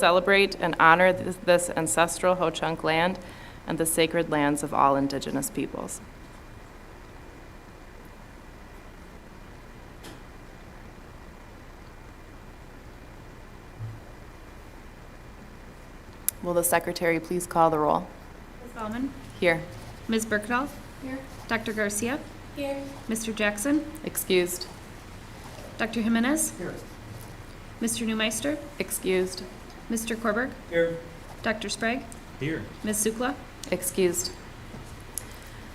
celebrate and honor this ancestral Ho-Chunk land and the sacred lands of all Indigenous peoples. Will the secretary please call the roll? Ms. Baumann? Here. Ms. Berkdahl? Here. Dr. Garcia? Here. Mr. Jackson? Excused. Dr. Jimenez? Here. Mr. Neumeister? Excused. Mr. Korberg? Here. Dr. Sprague? Here. Ms. Sukla? Excused.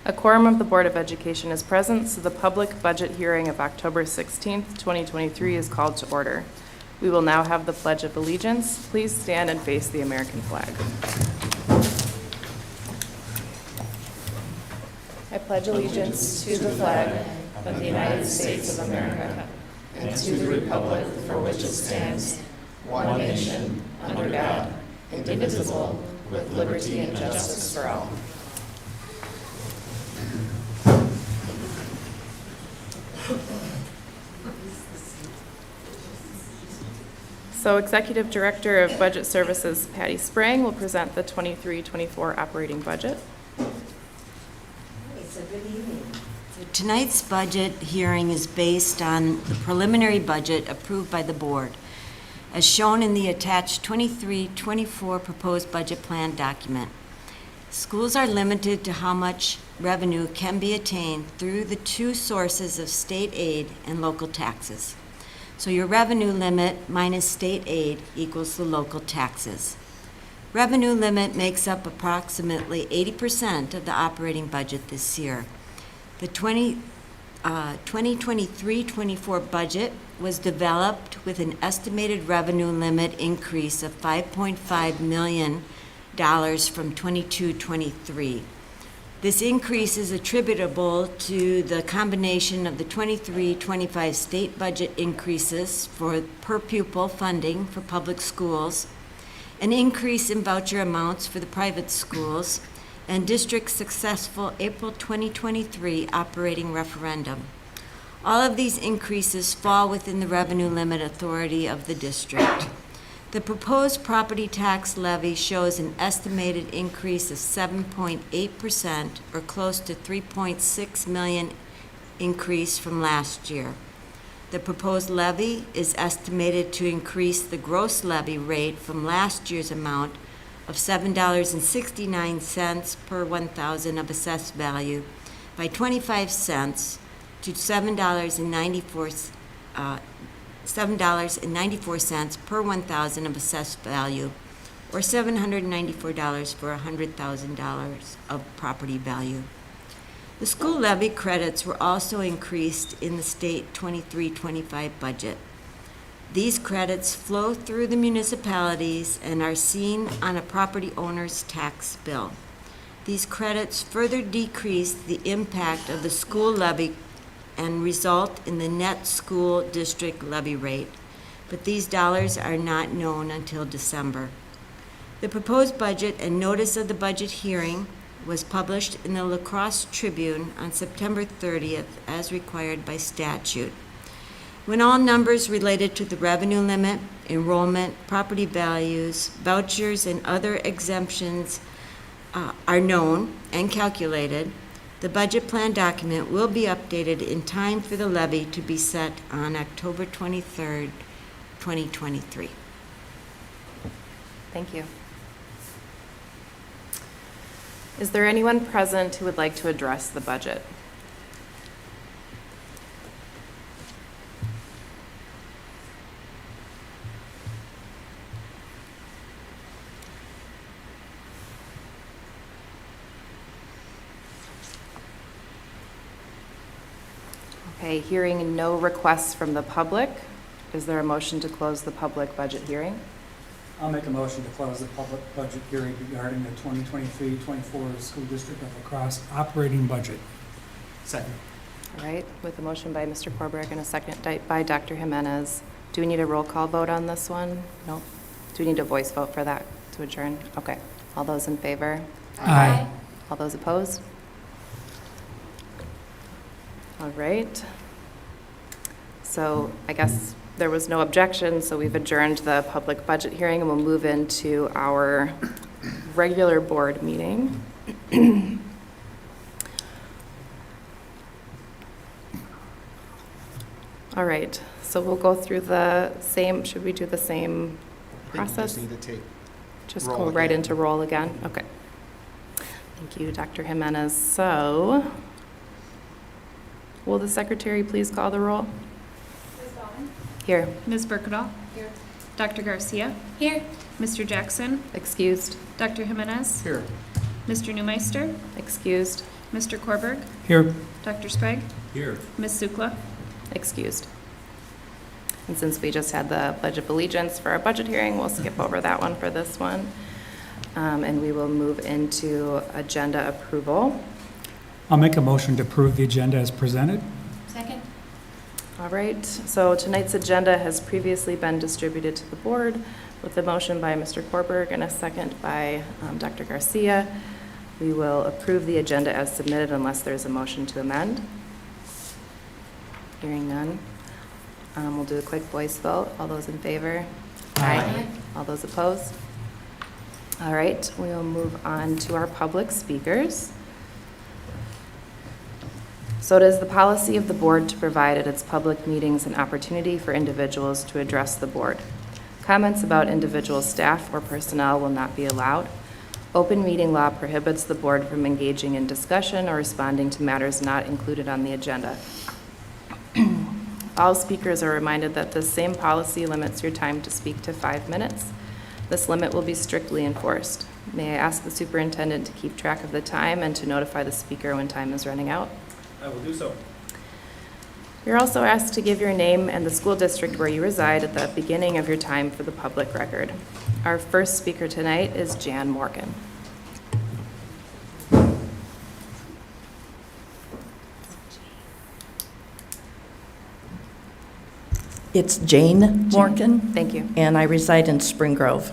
A quorum of the Board of Education is present, so the public budget hearing of October 16th, 2023 is called to order. We will now have the Pledge of Allegiance. Please stand and face the American flag. I pledge allegiance to the flag of the United States of America and to the republic for which it stands, one nation, under God, indivisible, with liberty and justice for all. So Executive Director of Budget Services, Patty Sprang, will present the 23-24 operating budget. So good evening. So tonight's budget hearing is based on the preliminary budget approved by the board, as shown in the attached 23-24 proposed budget plan document. Schools are limited to how much revenue can be attained through the two sources of state aid and local taxes. So your revenue limit minus state aid equals the local taxes. Revenue limit makes up approximately 80% of the operating budget this year. The 2023-24 budget was developed with an estimated revenue limit increase of $5.5 million from 22-23. This increase is attributable to the combination of the 23-25 state budget increases for per pupil funding for public schools, an increase in voucher amounts for the private schools, and district's successful April 2023 operating referendum. All of these increases fall within the revenue limit authority of the district. The proposed property tax levy shows an estimated increase of 7.8%, or close to $3.6 million increase from last year. The proposed levy is estimated to increase the gross levy rate from last year's amount of $7.69 per 1,000 of assessed value by 25 cents to $7.94 per 1,000 of assessed value, or $794 for $100,000 of property value. The school levy credits were also increased in the state 23-25 budget. These credits flow through the municipalities and are seen on a property owner's tax bill. These credits further decrease the impact of the school levy and result in the net school district levy rate, but these dollars are not known until December. The proposed budget and notice of the budget hearing was published in the La Crosse Tribune on September 30th as required by statute. When all numbers related to the revenue limit, enrollment, property values, vouchers, and other exemptions are known and calculated, the budget plan document will be updated in time for the levy to be set on October 23rd, 2023. Thank you. Is there anyone present who would like to address the budget? Okay, hearing no requests from the public, is there a motion to close the public budget hearing? I'll make a motion to close the public budget hearing regarding the 2023-24 School District of La Crosse operating budget. Second. All right, with a motion by Mr. Korberg and a second by Dr. Jimenez. Do we need a roll call vote on this one? No? Do we need a voice vote for that to adjourn? Okay. All those in favor? Aye. All those opposed? All right. So I guess There was no objection, so we've adjourned the public budget hearing, and we'll move into our regular board meeting. All right, so we'll go through the same, should we do the same process? Need to take Just roll go right again. into roll again? Okay. Thank you, Dr. Jimenez. So, will the secretary please call the roll? Here. Ms. Berkedal? Here. Dr. Garcia? Here. Mr. Jackson? Excused. Dr. Jimenez? Here. Mr. Neumeister? Excused. Mr. Korberg? Here. Dr. Sprague? Here. Ms. Sukla? Excused. And since we just had the Pledge of Allegiance for our budget hearing, we'll skip over that one for this one. And we will move into agenda approval. I'll make a motion to approve the agenda as presented. Second. All right, so tonight's agenda has previously been distributed to the board with a motion by Mr. Korberg and a second by Dr. Garcia. We will approve the agenda as submitted unless there's a motion to amend. Hearing none. We'll do a quick voice vote. All those in favor? Aye. All those opposed? All right, we'll move on to our public speakers. So it is the policy of the board to provide at its public meetings an opportunity for individuals to address the board. Comments about individual staff or personnel will not be allowed. Open meeting law prohibits the board from engaging in discussion or responding to matters not included on the agenda. All speakers are reminded that this same policy limits your time to speak to 5 minutes. This limit will be strictly enforced. May I ask the superintendent to keep track of the time and to notify the speaker when time is running out? I will do so. You're also asked to give your name and the school district where you reside at the beginning of your time for the public record. Our first speaker tonight is Jan Morgan. It's Jane Morgan, Thank you. and I reside in Spring Grove.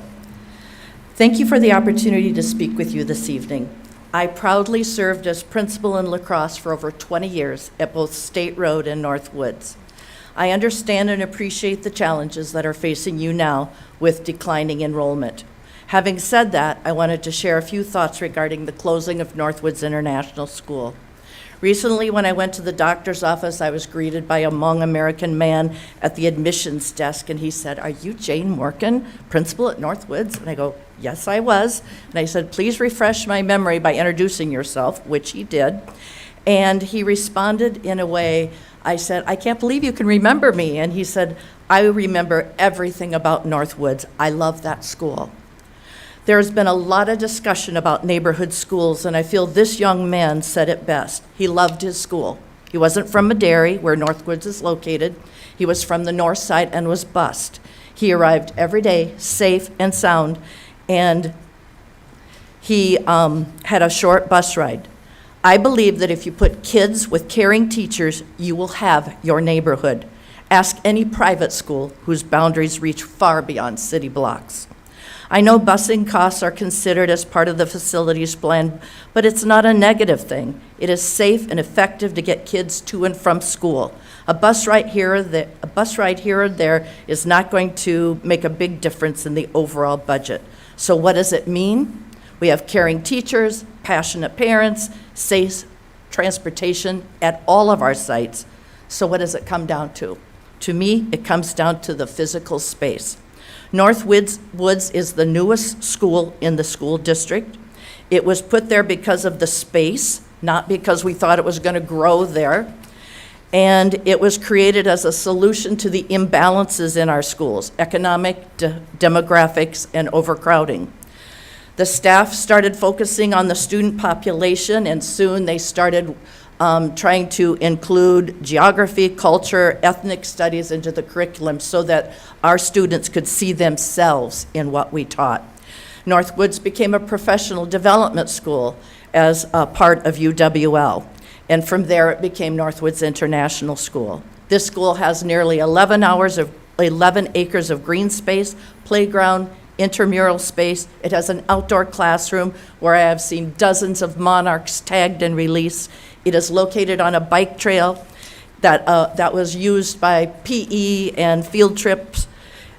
Thank you for the opportunity to speak with you this evening. I proudly served as principal in La Crosse for over 20 years at both State Road and North Woods. I understand and appreciate the challenges that are facing you now with declining enrollment. Having said that, I wanted to share a few thoughts regarding the closing of Northwoods International School. Recently, when I went to the doctor's office, I was greeted by a Hmong American man at the admissions desk, and he said, "Are you Jane Morgan, principal at Northwoods?" And I go, "Yes, I was." And I said, "Please refresh my memory by introducing yourself," which he did. And he responded in a way, I said, "I can't believe you can remember me." And he said, "I remember everything about Northwoods. I love that school." There's been a lot of discussion about neighborhood schools, and I feel this young man said it best. He loved his school. He wasn't from Madary, where Northwoods is located. He was from the north side and was bused. He arrived every day, safe and sound, and he had a short bus ride. I believe that if you put kids with caring teachers, you will have your neighborhood. Ask any private school whose boundaries reach far beyond city blocks. I know busing costs are considered as part of the facilities plan, but it's not a negative thing. It is safe and effective to get kids to and from school. A bus ride here or there is not going to make a big difference in the overall budget. So what does it mean? We have caring teachers, passionate parents, safe transportation at all of our sites. So what does it come down to? To me, it comes down to the physical space. Northwoods is the newest school in the school district. It was put there because of the space, not because we thought it was going to grow there. And it was created as a solution to the imbalances in our schools, economic, demographics, and overcrowding. The staff started focusing on the student population, and soon they started trying to include geography, culture, ethnic studies into the curriculum so that our students could see themselves in what we taught. Northwoods became a professional development school as a part of UWL, and from there it became Northwoods International School. This school has nearly 11 acres of green space, playground, intramural space. It has an outdoor classroom where I have seen dozens of monarchs tagged and released. It is located on a bike trail. that was used by PE and field trips.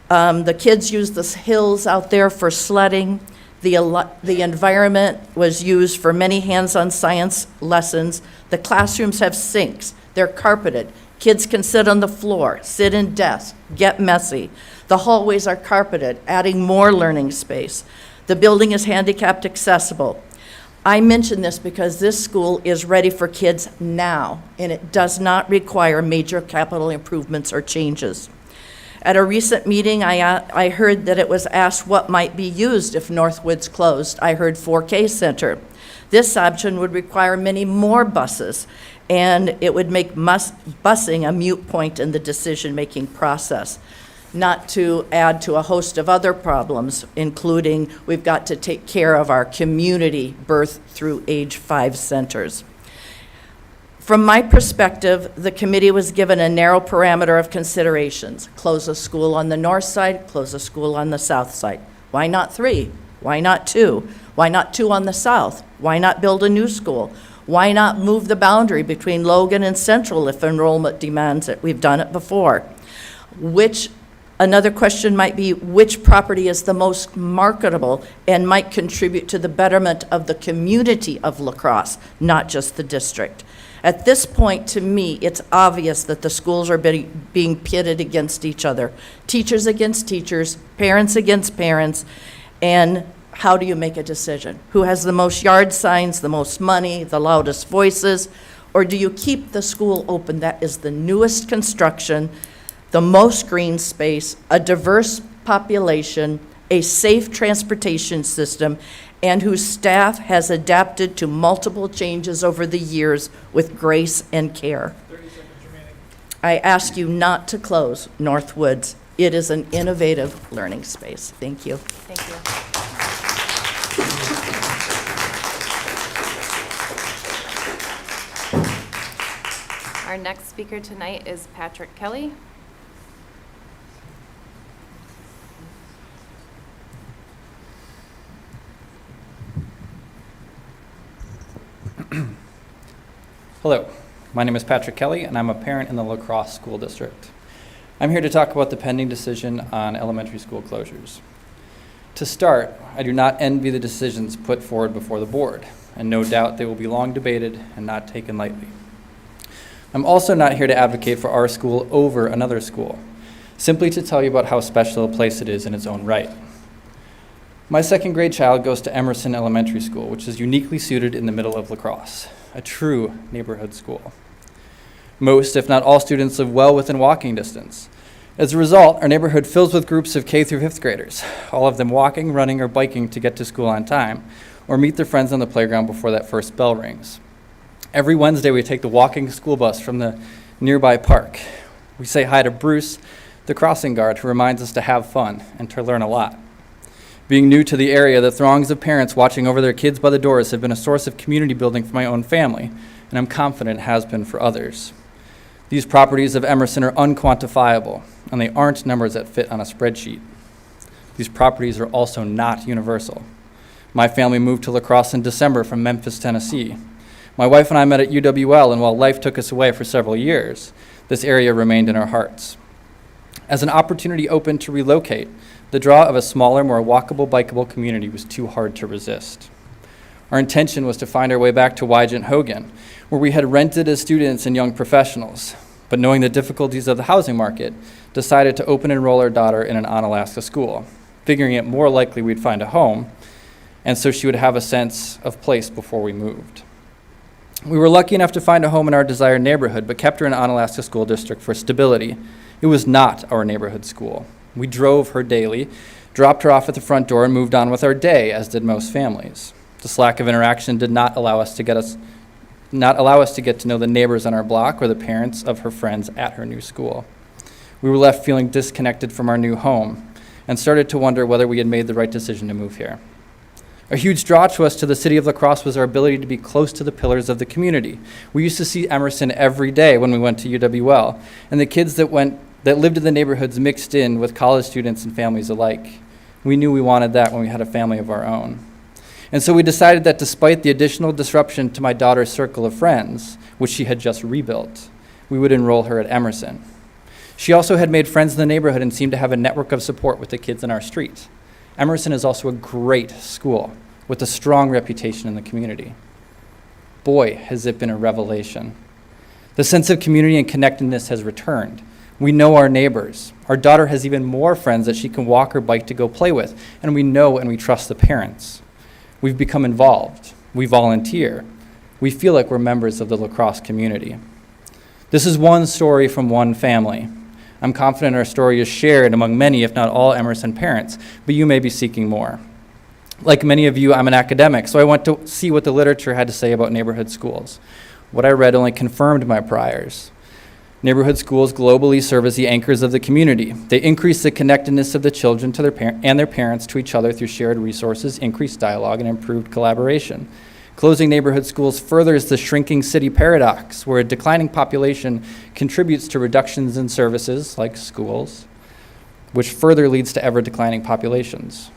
The kids used the hills out there for sledding. The environment was used for many hands-on science lessons. The classrooms have sinks. They're carpeted. Kids can sit on the floor, sit in desks, get messy. The hallways are carpeted, adding more learning space. The building is handicapped accessible. I mention this because this school is ready for kids now, and it does not require major capital improvements or changes. At a recent meeting, I heard that it was asked what might be used if Northwoods closed. I heard 4K Center. This option would require many more buses, and it would make busing a moot point in the decision-making process, not to add to a host of other problems, including we've got to take care of our community birth through age 5 centers. From my perspective, the committee was given a narrow parameter of considerations. Close a school on the north side, close a school on the south side. Why not 3? Why not 2? Why not 2 on the south? Why not build a new school? Why not move the boundary between Logan and Central if enrollment demands it? We've done it before. Another question might be, which property is the most marketable and might contribute to the betterment of the community of La Crosse, not just the district? At this point, to me, it's obvious that the schools are being pitted against each other. Teachers against teachers, parents against parents, and how do you make a decision? Who has the most yard signs, the most money, the loudest voices? Or do you keep the school open that is the newest construction, the most green space, a diverse population, a safe transportation system, and whose staff has adapted to multiple changes over the years with grace and care? 30 seconds remaining. I ask you not to close Northwoods. It is an innovative learning space. Thank you. Thank you. Our next speaker tonight is Patrick Kelly. Hello, my name is Patrick Kelly, and I'm a parent in the La Crosse School District. I'm here to talk about the pending decision on elementary school closures. To start, I do not envy the decisions put forward before the board, and no doubt they will be long debated and not taken lightly. I'm also not here to advocate for our school over another school, simply to tell you about how special a place it is in its own right. My second grade child goes to Emerson Elementary School, which is uniquely suited in the middle of La Crosse, a true neighborhood school. Most, if not all, students live well within walking distance. As a result, our neighborhood fills with groups of K through 5th graders, all of them walking, running, or biking to get to school on time, or meet their friends on the playground before that first bell rings. Every Wednesday, we take the walking school bus from the nearby park. We say hi to Bruce, the crossing guard, who reminds us to have fun and to learn a lot. Being new to the area, the throngs of parents watching over their kids by the doors have been a source of community building for my own family, and I'm confident has been for others. These properties of Emerson are unquantifiable, and they aren't numbers that fit on a spreadsheet. These properties are also not universal. My family moved to La Crosse in December from Memphis, Tennessee. My wife and I met at UWL, and while life took us away for several years, this area remained in our hearts. As an opportunity opened to relocate, the draw of a smaller, more walkable, bikeable community was too hard to resist. Our intention was to find our way back to Wygant Hogan, where we had rented as students and young professionals, but knowing the difficulties of the housing market, decided to open and enroll our daughter in an Onalaska school, figuring it more likely we'd find a home, and so she would have a sense of place before we moved. We were lucky enough to find a home in our desired neighborhood, but kept her in Onalaska School District for stability. It was not our neighborhood school. We drove her daily, dropped her off at the front door, and moved on with our day, as did most families. This lack of interaction did not allow us to get to know the neighbors on our block or the parents of her friends at her new school. We were left feeling disconnected from our new home and started to wonder whether we had made the right decision to move here. A huge draw to us to the city of La Crosse was our ability to be close to the pillars of the community. We used to see Emerson every day when we went to UWL, and the kids that lived in the neighborhoods mixed in with college students and families alike. We knew we wanted that when we had a family of our own. And so we decided that despite the additional disruption to my daughter's circle of friends, which she had just rebuilt, we would enroll her at Emerson. She also had made friends in the neighborhood and seemed to have a network of support with the kids in our street. Emerson is also a great school with a strong reputation in the community. Boy, has it been a revelation. The sense of community and connectedness has returned. We know our neighbors. Our daughter has even more friends that she can walk or bike to go play with, and we know and we trust the parents. We've become involved. We volunteer. We feel like we're members of the La Crosse community. This is one story from one family. I'm confident our story is shared among many, if not all, Emerson parents, but you may be seeking more. Like many of you, I'm an academic, so I went to see what the literature had to say about neighborhood schools. What I read only confirmed my priors. Neighborhood schools globally serve as the anchors of the community. They increase the connectedness of the children to their parents to each other through shared resources, increased dialogue, and improved collaboration. Closing neighborhood schools furthers the shrinking city paradox, where a declining population contributes to reductions in services, like schools, which further leads to ever-declining populations.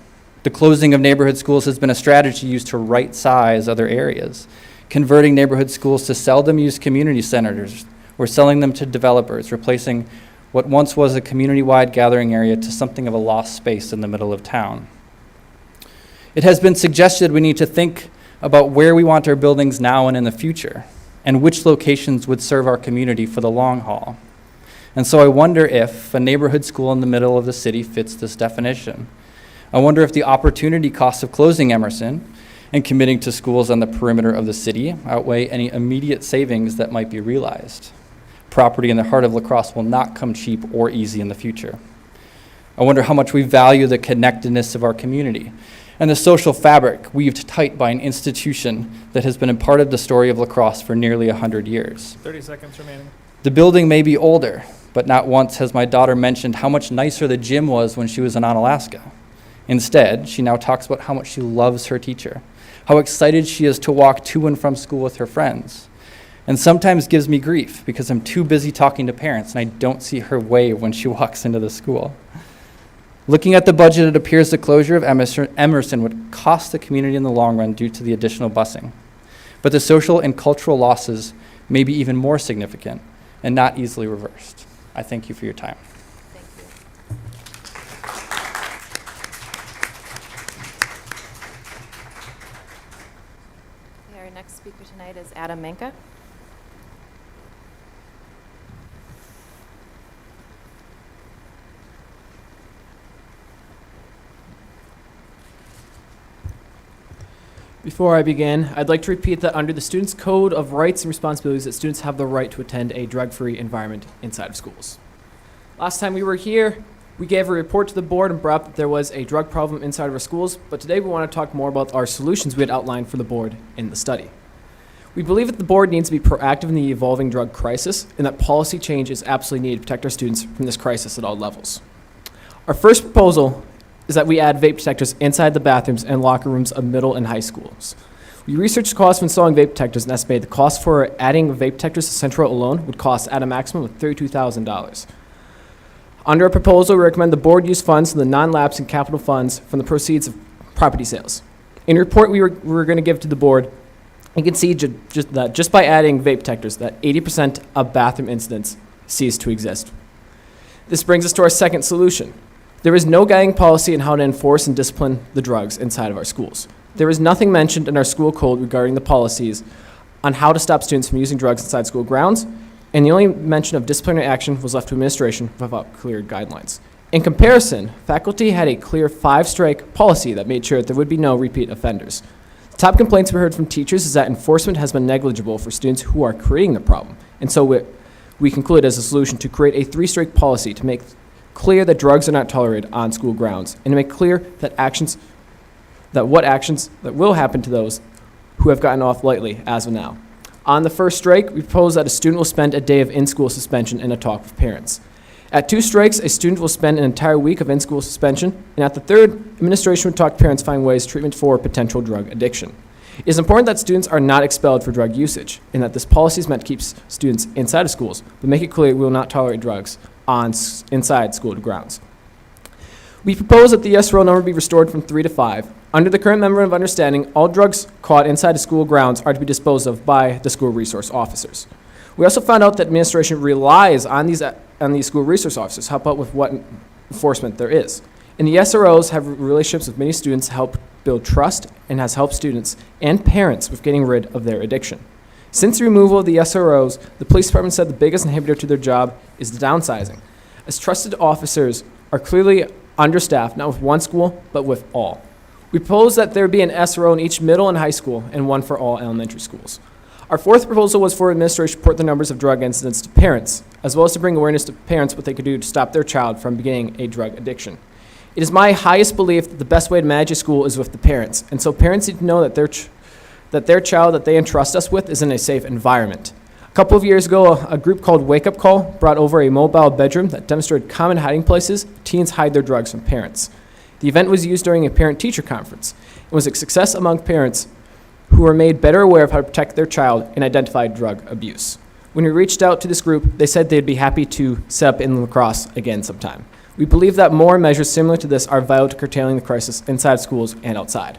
The closing of neighborhood schools has been a strategy used to right-size other areas, converting neighborhood schools to seldom-used community centers, or selling them to developers, replacing what once was a community-wide gathering area to something of a lost space in the middle of town. It has been suggested we need to think about where we want our buildings now and in the future, and which locations would serve our community for the long haul. And so I wonder if a neighborhood school in the middle of the city fits this definition. I wonder if the opportunity costs of closing Emerson and committing to schools on the perimeter of the city outweigh any immediate savings that might be realized. Property in the heart of La Crosse will not come cheap or easy in the future. I wonder how much we value the connectedness of our community and the social fabric weaved tight by an institution that has been a part of the story of La Crosse for nearly 100 years. 30 seconds remaining. The building may be older, but not once has my daughter mentioned how much nicer the gym was when she was in Onalaska. Instead, she now talks about how much she loves her teacher, how excited she is to walk to and from school with her friends, and sometimes gives me grief because I'm too busy talking to parents and I don't see her wave when she walks into the school. Looking at the budget, it appears the closure of Emerson would cost the community in the long run due to the additional busing. But the social and cultural losses may be even more significant and not easily reversed. I thank you for your time. Our next speaker tonight is Adam Menka. Before I begin, I'd like to repeat that under the Students' Code of Rights and Responsibilities, that students have the right to attend a drug-free environment inside of schools. Last time we were here, we gave a report to the board and brought up that there was a drug problem inside of our schools, but today we want to talk more about our solutions we had outlined for the board in the study. We believe that the board needs to be proactive in the evolving drug crisis and that policy change is absolutely needed to protect our students from this crisis at all levels. Our first proposal is that we add vape detectors inside the bathrooms and locker rooms of middle and high schools. We researched the cost of installing vape detectors and estimated the cost for adding vape detectors to Central alone would cost at a maximum of $32,000. Under our proposal, we recommend the board use funds from the non-lapsing capital funds from the proceeds of property sales. In a report we were going to give to the board, you can see just by adding vape detectors that 80% of bathroom incidents cease to exist. This brings us to our second solution. There is no guiding policy on how to enforce and discipline the drugs inside of our schools. There is nothing mentioned in our school code regarding the policies on how to stop students from using drugs inside school grounds, and the only mention of disciplinary action was left to administration without clear guidelines. In comparison, faculty had a clear 5-strike policy that made sure that there would be no repeat offenders. The top complaints we heard from teachers is that enforcement has been negligible for students who are creating the problem, and so we concluded as a solution to create a 3-strike policy to make clear that drugs are not tolerated on school grounds, and to make clear that what actions that will happen to those who have gotten off lightly as of now. On the first strike, we propose that a student will spend a day of in-school suspension and a talk with parents. At 2 strikes, a student will spend an entire week of in-school suspension, and at the third, administration would talk to parents to find ways treatment for potential drug addiction. It is important that students are not expelled for drug usage, and that this policy is meant to keep students inside of schools, but make it clear we will not tolerate drugs inside school grounds. We propose that the yes roll number be restored from 3 to 5. Under the current memorandum of understanding, all drugs caught inside of school grounds are to be disposed of by the school resource officers. We also found out that administration relies on these school resource officers to help out with what enforcement there is. And the SROs have relationships with many students to help build trust and has helped students and parents with getting rid of their addiction. Since the removal of the SROs, the police department said the biggest inhibitor to their job is the downsizing, as trusted officers are clearly understaffed, not with one school, but with all. We propose that there be an SRO in each middle and high school and one for all elementary schools. Our fourth proposal was for administration to report the numbers of drug incidents to parents, as well as to bring awareness to parents what they could do to stop their child from beginning a drug addiction. It is my highest belief that the best way to manage a school is with the parents, and so parents need to know that their child that they entrust us with is in a safe environment. A couple of years ago, a group called Wake Up Call brought over a mobile bedroom that demonstrated common hiding places teens hide their drugs from parents. The event was used during a parent-teacher conference. It was a success among parents who were made better aware of how to protect their child and identify drug abuse. When we reached out to this group, they said they'd be happy to set up in La Crosse again sometime. We believe that more measures similar to this are vital to curtailing the crisis inside schools and outside.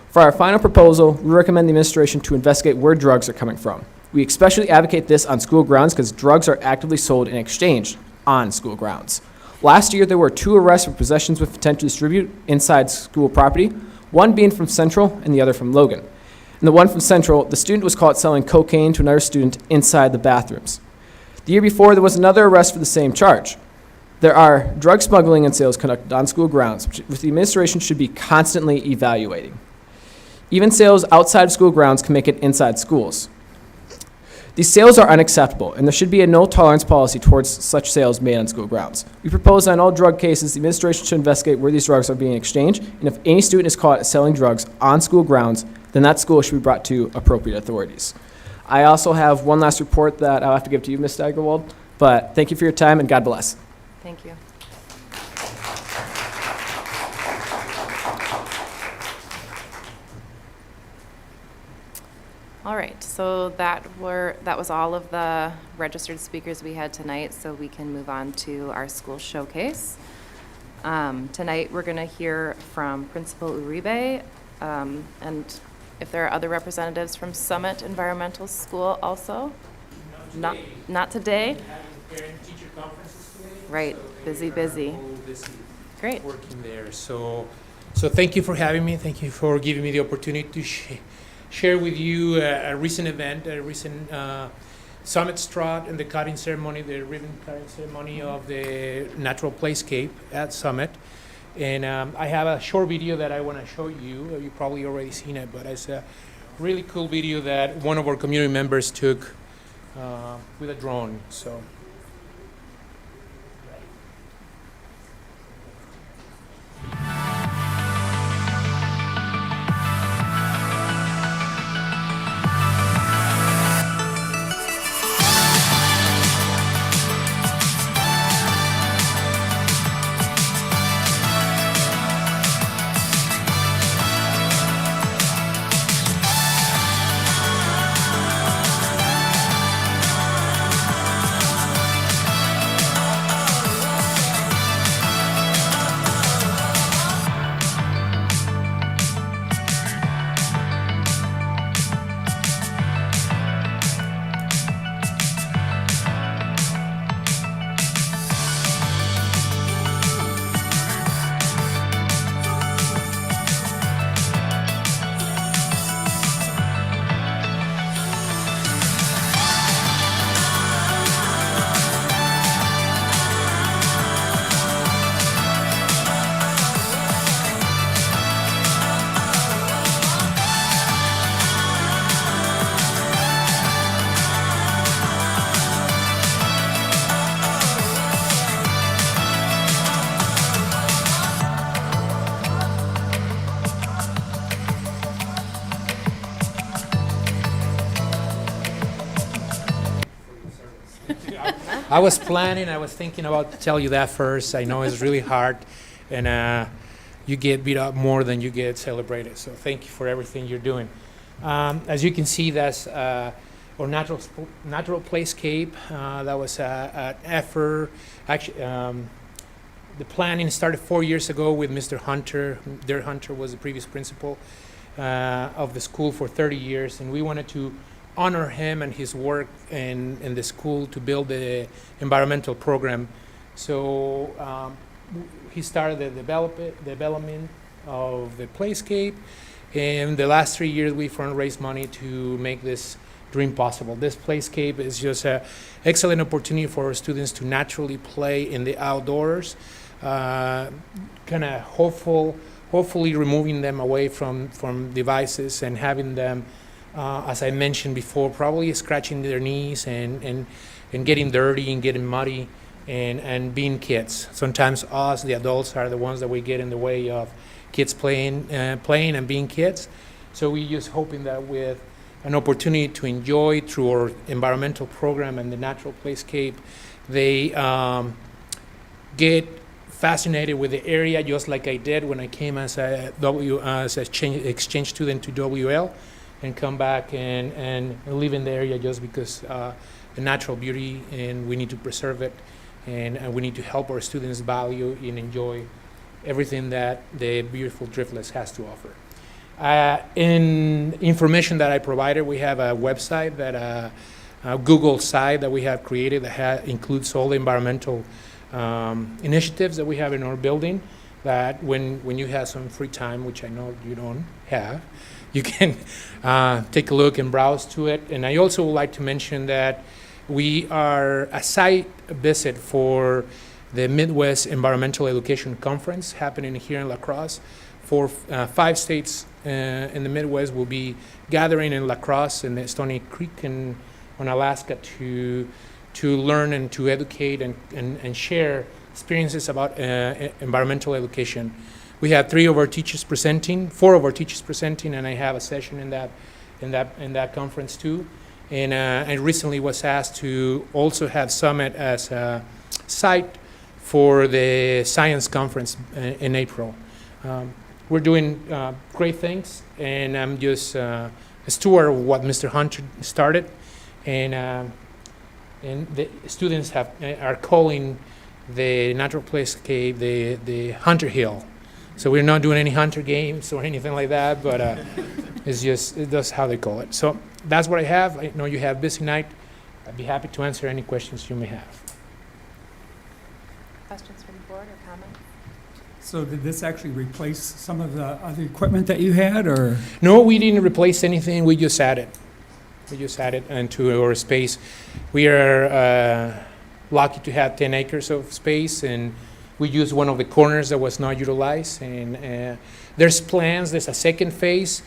For our final proposal, we recommend the administration to investigate where drugs are coming from. We especially advocate this on school grounds because drugs are actively sold and exchanged on school grounds. Last year, there were 2 arrests for possessions with intent to distribute inside school property, one being from Central and the other from Logan. And the one from Central, the student was caught selling cocaine to another student inside the bathrooms. The year before, there was another arrest for the same charge. There are drug smuggling and sales conducted on school grounds, which the administration should be constantly evaluating. Even sales outside of school grounds can make it inside schools. These sales are unacceptable, and there should be a no-tolerance policy towards such sales made on school grounds. We propose that in all drug cases, the administration should investigate where these drugs are being exchanged, and if any student is caught selling drugs on school grounds, then that school should be brought to appropriate authorities. I also have one last report that I'll have to give to you, Ms. Steigerwald, but thank you for your time, and God bless. Thank you. All right, so that was all of the registered speakers we had tonight, so we can move on to our school showcase. Tonight, we're going to hear from Principal Uribe, and if there are other representatives from Summit Environmental School also? Not today? Parent-teacher conferences today. Right, So busy. Busy Great. working there. So thank you for having me. Thank you for giving me the opportunity to share with you a recent event, a recent Summit Strut and the cutting ceremony, the ribbon cutting ceremony of the natural playscape at Summit. And I have a short video that I want to show you. You've probably already seen it, but it's a really cool video that one of our community members took with a drone. So. I was thinking about to tell you that first. I know it's really hard, and you get beat up more than you get celebrated. So thank you for everything you're doing. As you can see, that's our natural playscape. That was an effort. Actually, the planning started 4 years ago with Mr. Hunter. Hunter was the previous principal of the school for 30 years, and we wanted to honor him and his work in the school to build the environmental program. So he started the development of the playscape. In the last 3 years, we fundraised money to make this dream possible. This playscape is just an excellent opportunity for our students to naturally play in the outdoors, kind of hopefully removing them away from devices and having them, as I mentioned before, probably scratching their knees and getting dirty and getting muddy and being kids. Sometimes us, the adults, are the ones that we get in the way of kids playing and being kids. So we just hoping that with an opportunity to enjoy through our environmental program and the natural playscape, they get fascinated with the area, just like I did when I came as a exchange student to WL, and come back and live in the area just because the natural beauty, and we need to preserve it, and we need to help our students value and enjoy everything that the beautiful Driftless has to offer. In information that I provided, we have a website, that a Google site that we have created that includes all the environmental initiatives that we have in our building, that when you have some free time, which I know you don't have, you can take a look and browse to it. And I also would like to mention that we are a site visit for the Midwest Environmental Education Conference happening here in La Crosse. For 5 states in the Midwest will be gathering in La Crosse and the Stony Creek on Alaska to learn and to educate and share experiences about environmental education. We have 4 of our teachers presenting, and I have a session in that conference too. And I recently was asked to also have Summit as a site for the science conference in April. We're doing great things, and I'm just a steward of what Mr. Hunter started, and the students are calling the natural playscape the Hunter Hill. So we're not doing any Hunter games or anything like that, but that's how they call it. So that's what I have. I know you have a busy night. I'd be happy to answer any questions you may have. Questions from the board or comments? So did this actually replace some of the other equipment that you had, or? No, we didn't replace anything. We just added. Into our space. We are lucky to have 10 acres of space, and we used one of the corners that was not utilized. And there's plans. There's a second phase.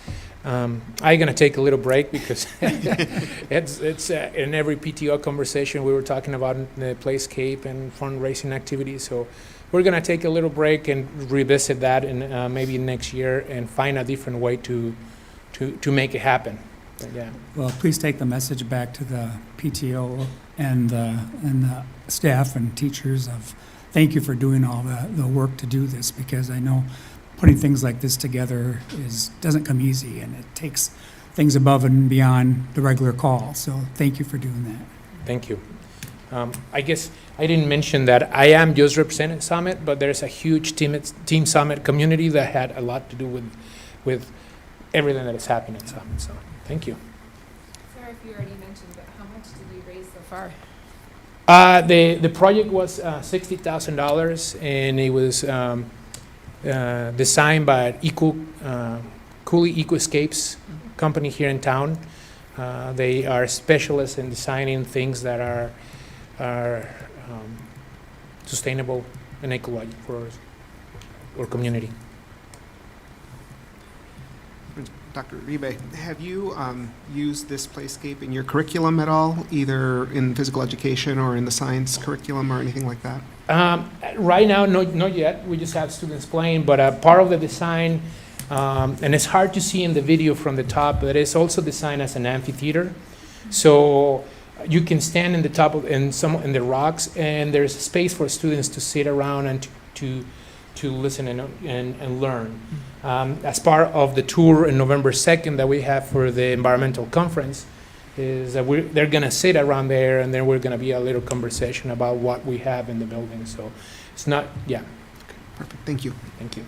I'm gonna take a little break because it's in every PTO conversation we were talking about the playscape and fundraising activities. So we're gonna take a little break and revisit that, and maybe next year, and find a different way to make it happen. But yeah. Well, please take the message back to the PTO and the staff and teachers of thank you for doing all the work to do this, because I know putting things like this together doesn't come easy, and it takes things above and beyond the regular call. So thank you for doing that. Thank you. I guess I didn't mention that I am just representing Summit, but there's a huge Team Summit community that had a lot to do with everything that is happening at Summit. So thank you. Sorry if you already mentioned, but how much did we raise so far? The project was $60,000, and it was designed by Cooley Ecoescapes company here in town. They are specialists in designing things that are sustainable and ecological for our community. Dr. Uribe, have you used this playscape in your curriculum at all, either in physical education or in the science curriculum or anything like that? Right now, not yet. We just have students playing, but part of the design, and it's hard to see in the video from the top, but it's also designed as an amphitheater. So you can stand in the top in the rocks, and there's a space for students to sit around and to listen and learn. As part of the tour on November 2nd that we have for the environmental conference, is that they're going to sit around there, and then we're going to be a little conversation about what we have in the building. So it's not, yeah. Perfect. Thank you. Thank you.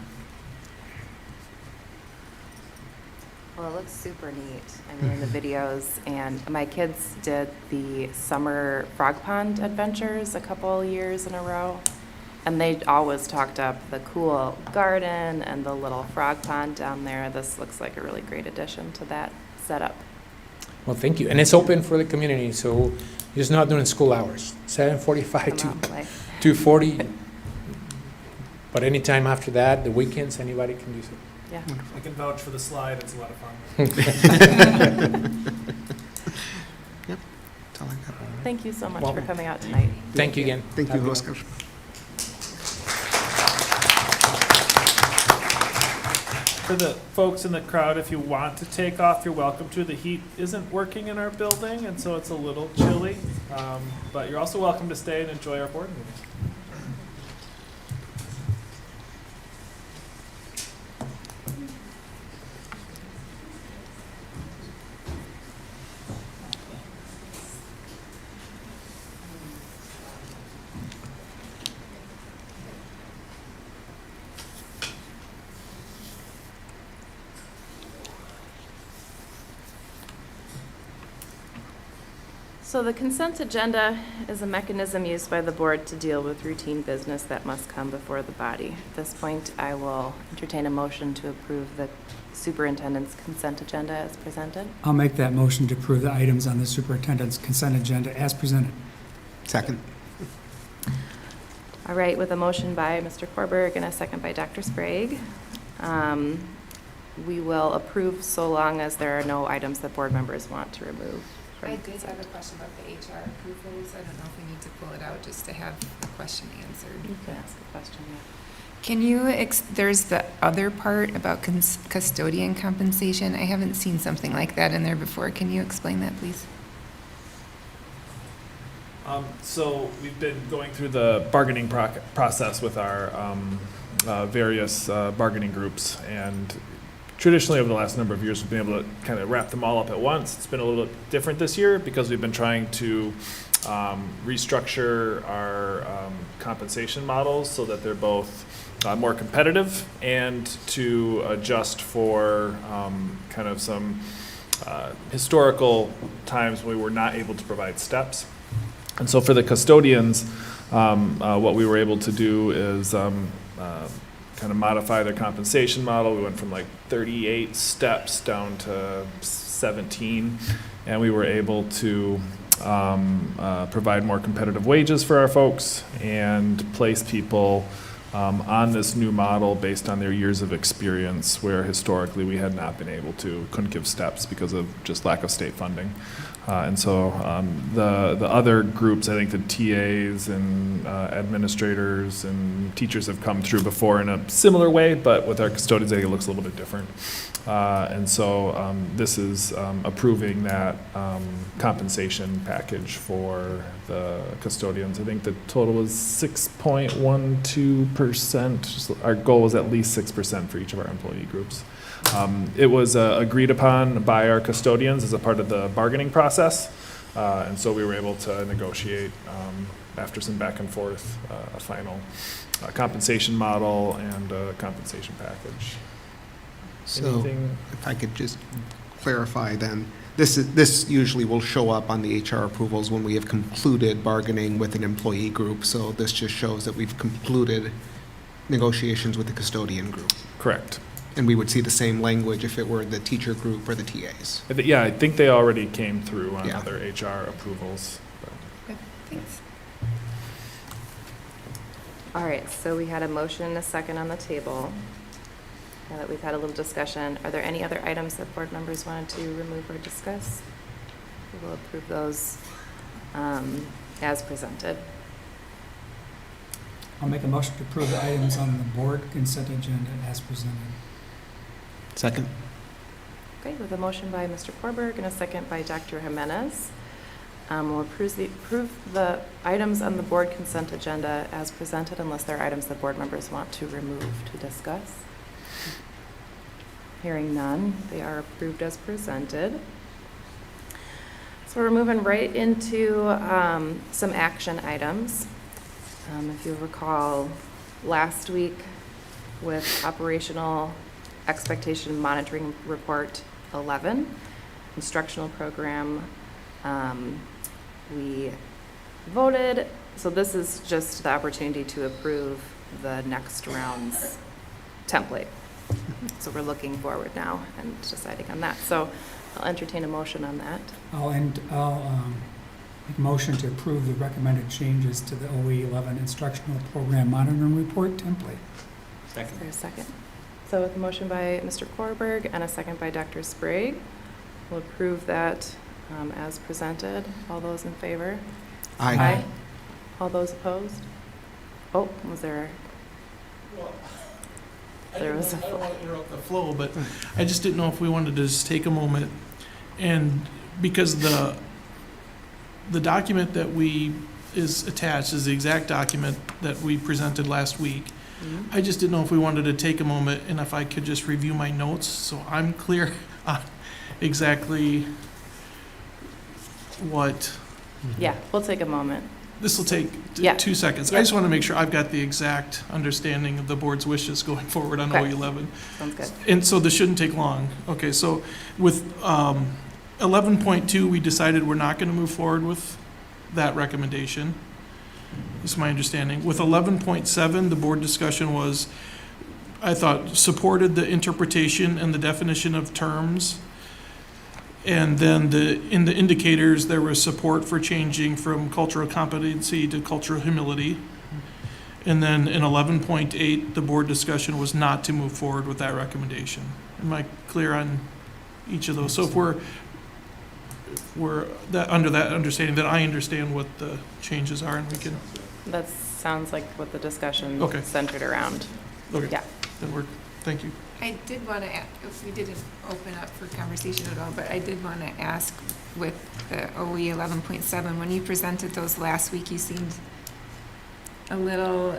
Well, it looks super neat. I mean, in the videos, and my kids did the summer frog pond adventures a couple years in a row, and they always talked up the cool garden and the little frog pond down there. This looks like a really great addition to that setup. Well, thank you. And it's open for the community, so it's not during school hours, 7:45 Come out to and play. 2:40. But anytime after that, the weekends, anybody can use it. Yeah. I can vouch for the slide. It's a lot of fun. Yep, that's all I got. Thank you so much for Welcome. coming out tonight. Thank you again. Thank Have you, a good one. Oscar. For the folks in the crowd, if you want to take off, you're welcome to. The heat isn't working in our building, and so it's a little chilly. But you're also welcome to stay and enjoy our board meetings. So the consent agenda is a mechanism used by the board to deal with routine business that must come before the body. At this point, I will entertain a motion to approve the superintendent's consent agenda as presented. I'll make that motion to approve the items on the superintendent's consent agenda as presented. Second. All right, with a motion by Mr. Korberg and a second by Dr. Sprague, we will approve so long as there are no items that board members want to remove. from I did consent. have a question about the HR approvals. I don't know if we need to pull it out just to have the question answered. You can ask a question, yeah. Can you, there's the other part about custodian compensation. I haven't seen something like that in there before. Can you explain that, please? So we've been going through the bargaining process with our various bargaining groups, and traditionally over the last number of years we've been able to kind of wrap them all up at once. It's been a little bit different this year because we've been trying to restructure our compensation models so that they're both more competitive and to adjust for kind of some historical times when we were not able to provide steps. And so for the custodians, what we were able to do is kind of modify their compensation model. We went from like 38 steps down to 17, and we were able to provide more competitive wages for our folks and place people on this new model based on their years of experience, where historically we had not been able to, couldn't give steps because of just lack of state funding. And so the other groups, I think the TAs and administrators and teachers have come through before in a similar way, but with our custodians, I think it looks a little bit different. And so this is approving that compensation package for the custodians. I think the total was 6.12%. Our goal was at least 6% for each of our employee groups. It was agreed upon by our custodians as a part of the bargaining process, and so we were able to negotiate, after some back and forth, a final compensation model and a compensation package. So, Anything? if I could just clarify then, this usually will show up on the HR approvals when we have concluded bargaining with an employee group, so this just shows that we've concluded negotiations with the custodian group. Correct. And we would see the same language if it were the teacher group or the TAs. Yeah, I think they already came through on Yeah. other HR approvals. Good, thanks. All right, so we had a motion and a second on the table. Now that we've had a little discussion, are there any other items that board members wanted to remove or discuss? We will approve those as presented. I'll make a motion to approve the items on the board consent agenda as presented. Second. Okay, with a motion by Mr. Korberg and a second by Dr. Jimenez. We'll approve the items on the board consent agenda as presented unless there are items that board members want to remove to discuss. Hearing none, they are approved as presented. So we're moving right into some action items. If you recall, last week with operational expectation monitoring report 11 instructional program. We voted, so this is just the opportunity to approve the next round's template. So we're looking forward now and deciding on that. So I'll entertain a motion on that. I'll make a motion to approve the recommended changes to the OE 11 instructional program monitoring report template. Is there a second? So with a motion by Mr. Korberg and a second by Dr. Sprague, we'll approve that as presented. All those in favor? Aye. All those opposed? Oh, was there? There was. I don't want to interrupt the flow, but I just didn't know if we wanted to just take a moment and, because the document that is attached is the exact document that we presented last week. Mhm. I just didn't know if we wanted to take a moment and if I could just review my notes so I'm clear on exactly what. Yeah, we'll take a moment. This will take Yeah. 2 seconds. Yep. I just want to make sure I've got the exact understanding of the board's wishes going forward on Okay. OE11. Sounds good. And so this shouldn't take long. Okay, so with 11.2, we decided we're not going to move forward with that recommendation. This is my understanding. With 11.7, the board discussion was, I thought, supported the interpretation and the definition of terms. And then in the indicators, there was support for changing from cultural competency to cultural humility. And then in 11.8, the board discussion was not to move forward with that recommendation. Am I clear on each of those? So if we're under that understanding, that I understand what the changes are and we can, That sounds like what the discussion Okay. centered around. okay, Yeah. then thank you. I did want to, if we didn't open up for conversation at all, but I did want to ask with the OE 11.7, when you presented those last week, you seemed a little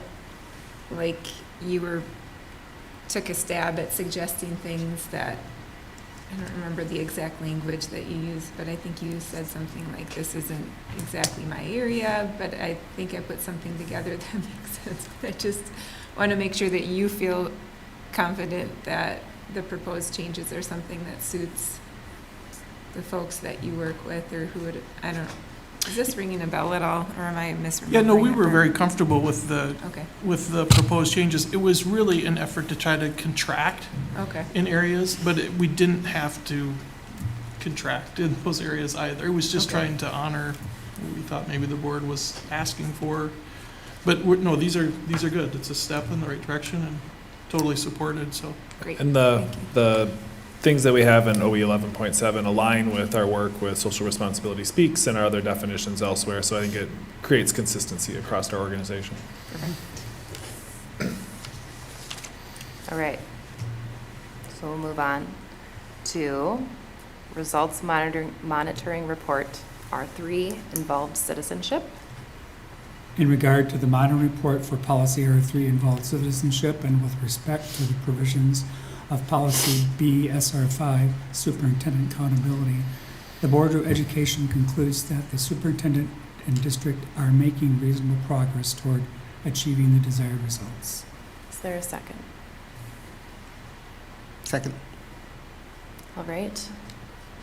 like you took a stab at suggesting things that, I don't remember the exact language that you used, but I think you said something like, this isn't exactly my area, but I think I put something together that makes sense. I just want to make sure that you feel confident that the proposed changes are something that suits the folks that you work with, or who would, I don't know. Is this ringing a bell at all, or am I misremembering? Yeah, no, we it were wrong? very comfortable with Okay, the proposed changes. It was really an effort to try to contract okay, in areas, but we didn't have to contract in those areas either. It was just Okay. trying to honor what we thought maybe the board was asking for. But no, these are good. It's a step in the right direction and totally supported, so. great. And Thank you. the things that we have in OE 11.7 align with our work with Social Responsibility Speaks and our other definitions elsewhere, so I think it creates consistency across our organization. All right. So we'll move on to results monitoring report, R3, involved citizenship. In regard to the monitoring report for policy R3 involved citizenship and with respect to the provisions of policy BSR5, superintendent accountability, the Board of Education concludes that the superintendent and district are making reasonable progress toward achieving the desired results. Is there a second? Second. All right.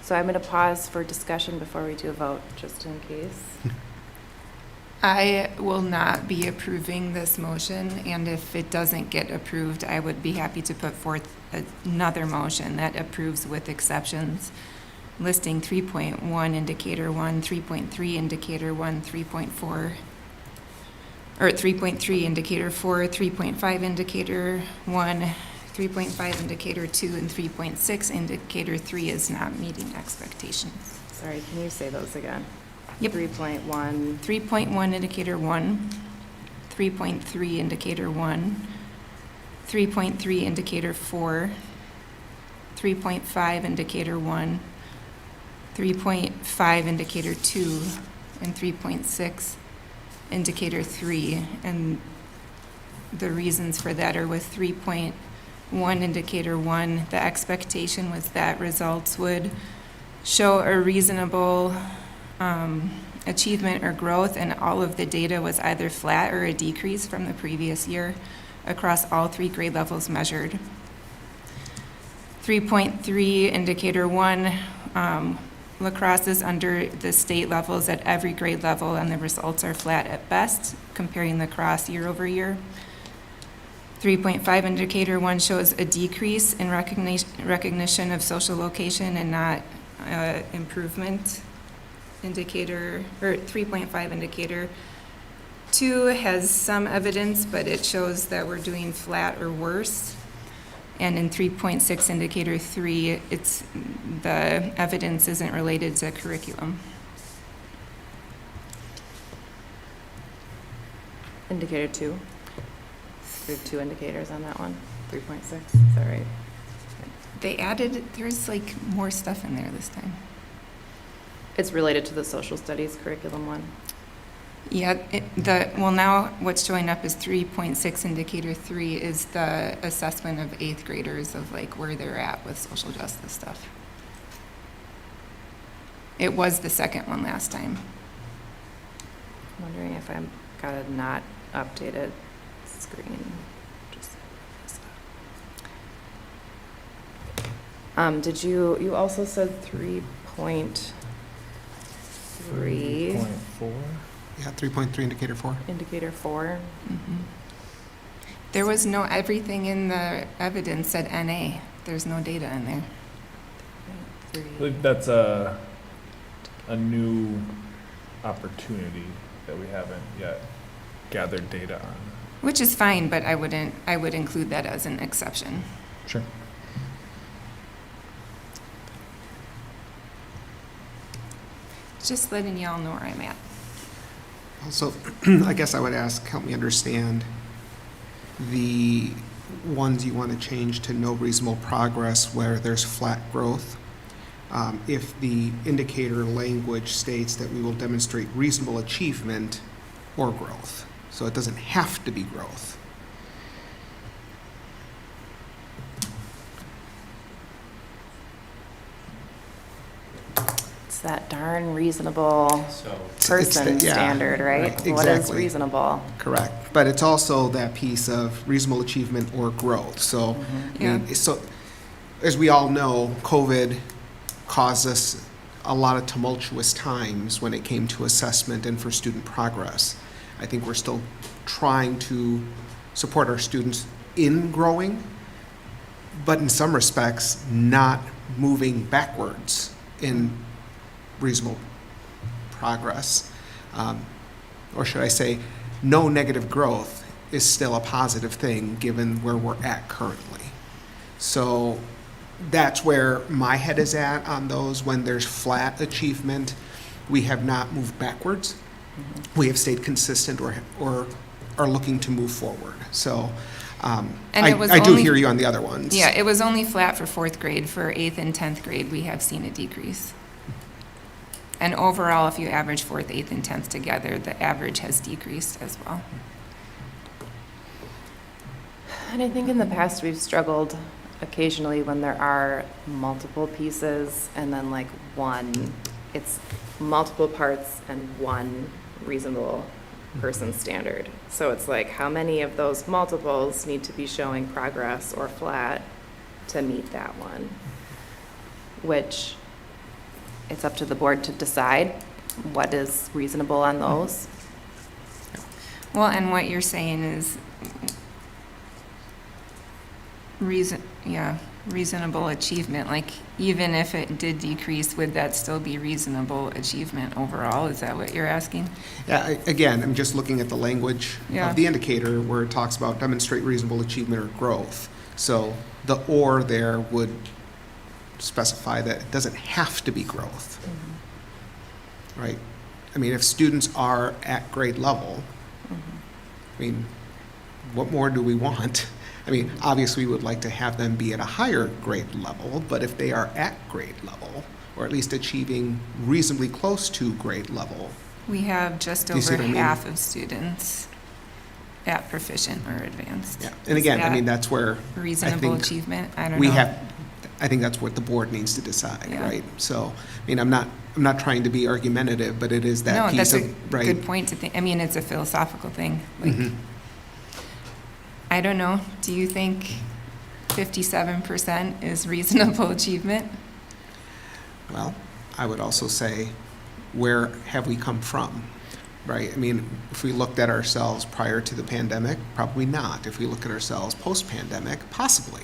So I'm going to pause for discussion before we do a vote, just in case. I will not be approving this motion, and if it doesn't get approved, I would be happy to put forth another motion that approves with exceptions, listing 3.1 indicator 1, 3.3 indicator 1, 3.4, or 3.3 indicator 4, 3.5 indicator 1, 3.5 indicator 2, and 3.6 indicator 3 is not meeting expectations. Sorry, can you say those again? Yep. 3.1. 3.1 indicator 1, 3.3 indicator 1, 3.3 indicator 4, 3.5 indicator 1, 3.5 indicator 2, and 3.6 indicator 3. And the reasons for that are with 3.1 indicator 1, the expectation was that results would show a reasonable achievement or growth, and all of the data was either flat or a decrease from the previous year across all 3 grade levels measured. 3.3 indicator 1, lacrosse is under the state levels at every grade level, and the results are flat at best, comparing lacrosse year over year. 3.5 indicator 1 shows a decrease in recognition of social location and not improvement. Indicator, or 3.5 indicator 2 has some evidence, but it shows that we're doing flat or worse. And in 3.6 indicator 3, the evidence isn't related to curriculum. Indicator 2. We have 2 indicators on that one. 3.6, is that right? They added, there's like more stuff in there this time. It's related to the social studies curriculum one. Yeah, well, now what's showing up is 3.6 indicator 3 is the assessment of 8th graders of like where they're at with social justice stuff. It was the second one last time. I'm wondering if I've got a not updated screen. Did you also said 3.3? 3.4. Yeah, 3.3 indicator 4. Indicator 4. Mm-hmm. There was no, everything in the evidence said NA. There's no data in there. I believe that's a new opportunity that we haven't yet gathered data on. Which is fine, but I would include that as an exception. Sure. Just letting y'all know where I'm at. Also, I guess I would ask, help me understand the ones you want to change to no reasonable progress where there's flat growth. If the indicator language states that we will demonstrate reasonable achievement or growth, so it doesn't have to be growth. It's that darn reasonable person yeah, standard, right? exactly. What is reasonable? Correct. But it's also that piece of reasonable achievement or growth. So, so as we all know, COVID caused us a lot of tumultuous times when it came to assessment and for student progress. I think we're still trying to support our students in growing, but in some respects, not moving backwards in reasonable progress. Or should I say, no negative growth is still a positive thing given where we're at currently. So that's where my head is at on those. When there's flat achievement, we have not moved backwards. We have stayed consistent or are looking to move forward. So I do hear you on the other ones. Yeah, it was only flat for 4th grade. For 8th and 10th grade, we have seen a decrease. And overall, if you average 4th, 8th, and 10th together, the average has decreased as well. And I think in the past we've struggled occasionally when there are multiple pieces and then like one, it's multiple parts and one reasonable person standard. So it's like how many of those multiples need to be showing progress or flat to meet that one, which it's up to the board to decide what is reasonable on those. Well, and what you're saying is reasonable achievement. Like, even if it did decrease, would that still be reasonable achievement overall? Is that what you're asking? Yeah, again, I'm just looking at the language of the indicator where it talks about demonstrate reasonable achievement or growth. So the or there would specify that it doesn't have to be growth, right? I mean, if students are at grade level, I mean, what more do we want? I mean, obviously, we would like to have them be at a higher grade level, but if they are at grade level, or at least achieving reasonably close to grade level. We have just over half of students at proficient or advanced. Yeah, and again, I mean, that's where reasonable achievement, I don't know. I think that's what the board needs to decide, right? So, I mean, I'm not trying to be argumentative, but it is that piece of, right? No, that's a good point to think. I mean, it's a philosophical thing. Like, I don't know. Do you think 57% is reasonable achievement? Well, I would also say, where have we come from, right? I mean, if we looked at ourselves prior to the pandemic, probably not. If we look at ourselves post-pandemic, possibly.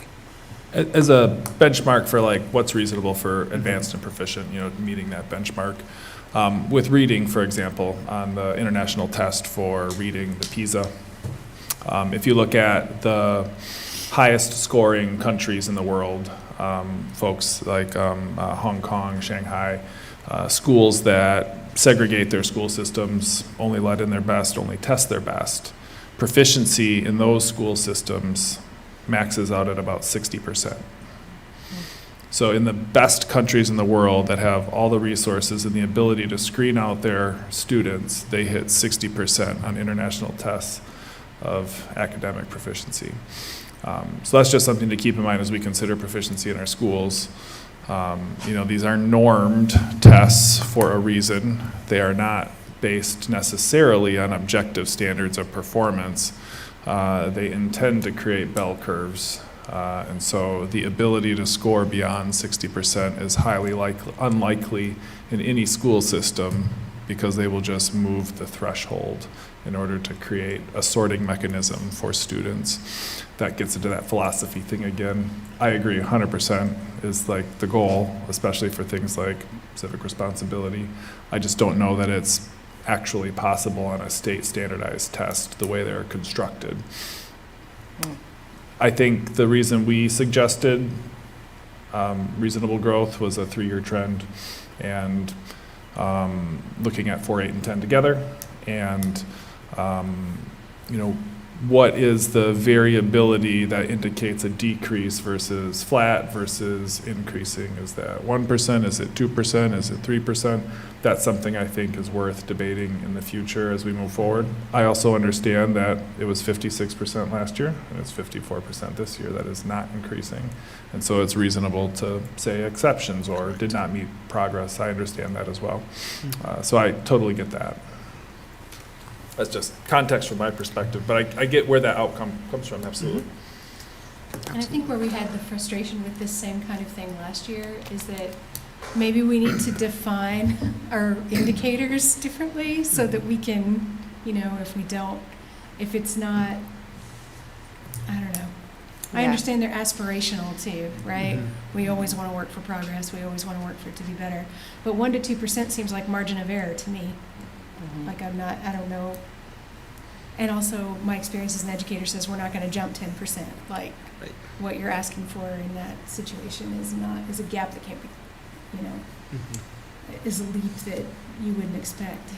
As a benchmark for like what's reasonable for advanced and proficient, meeting that benchmark. With reading, for example, on the international test for reading, the PISA, if you look at the highest scoring countries in the world, folks like Hong Kong, Shanghai, schools that segregate their school systems, only let in their best, only test their best, proficiency in those school systems maxes out at about 60%. So in the best countries in the world that have all the resources and the ability to screen out their students, they hit 60% on international tests of academic proficiency. So that's just something to keep in mind as we consider proficiency in our schools. These are normed tests for a reason. They are not based necessarily on objective standards of performance. They intend to create bell curves. And so the ability to score beyond 60% is highly unlikely in any school system, because they will just move the threshold in order to create a sorting mechanism for students. That gets into that philosophy thing again. I agree 100% is like the goal, especially for things like civic responsibility. I just don't know that it's actually possible on a state standardized test the way they're constructed. I think the reason we suggested reasonable growth was a 3-year trend, and looking at 4, 8, and 10 together, and what is the variability that indicates a decrease versus flat versus increasing? Is that 1%? Is it 2%? Is it 3%? That's something I think is worth debating in the future as we move forward. I also understand that it was 56% last year and it's 54% this year. That is not increasing. And so it's reasonable to say exceptions or did not meet progress. I understand that as well. So I totally get that. That's just context from my perspective, but I get where that outcome comes from, absolutely. And I think where we had the frustration with this same kind of thing last year is that maybe we need to define our indicators differently so that we can, if it's not, I don't know. I Yeah. understand they're aspirational too, right? We always want to work for progress. We always want to work for it to be better. But 1 to 2% seems like margin of error to me. Like I don't know. And also my experience as an educator says we're not going to jump 10%. Like Right. what you're asking for in that situation is a gap that can't be, is a leap that you wouldn't expect.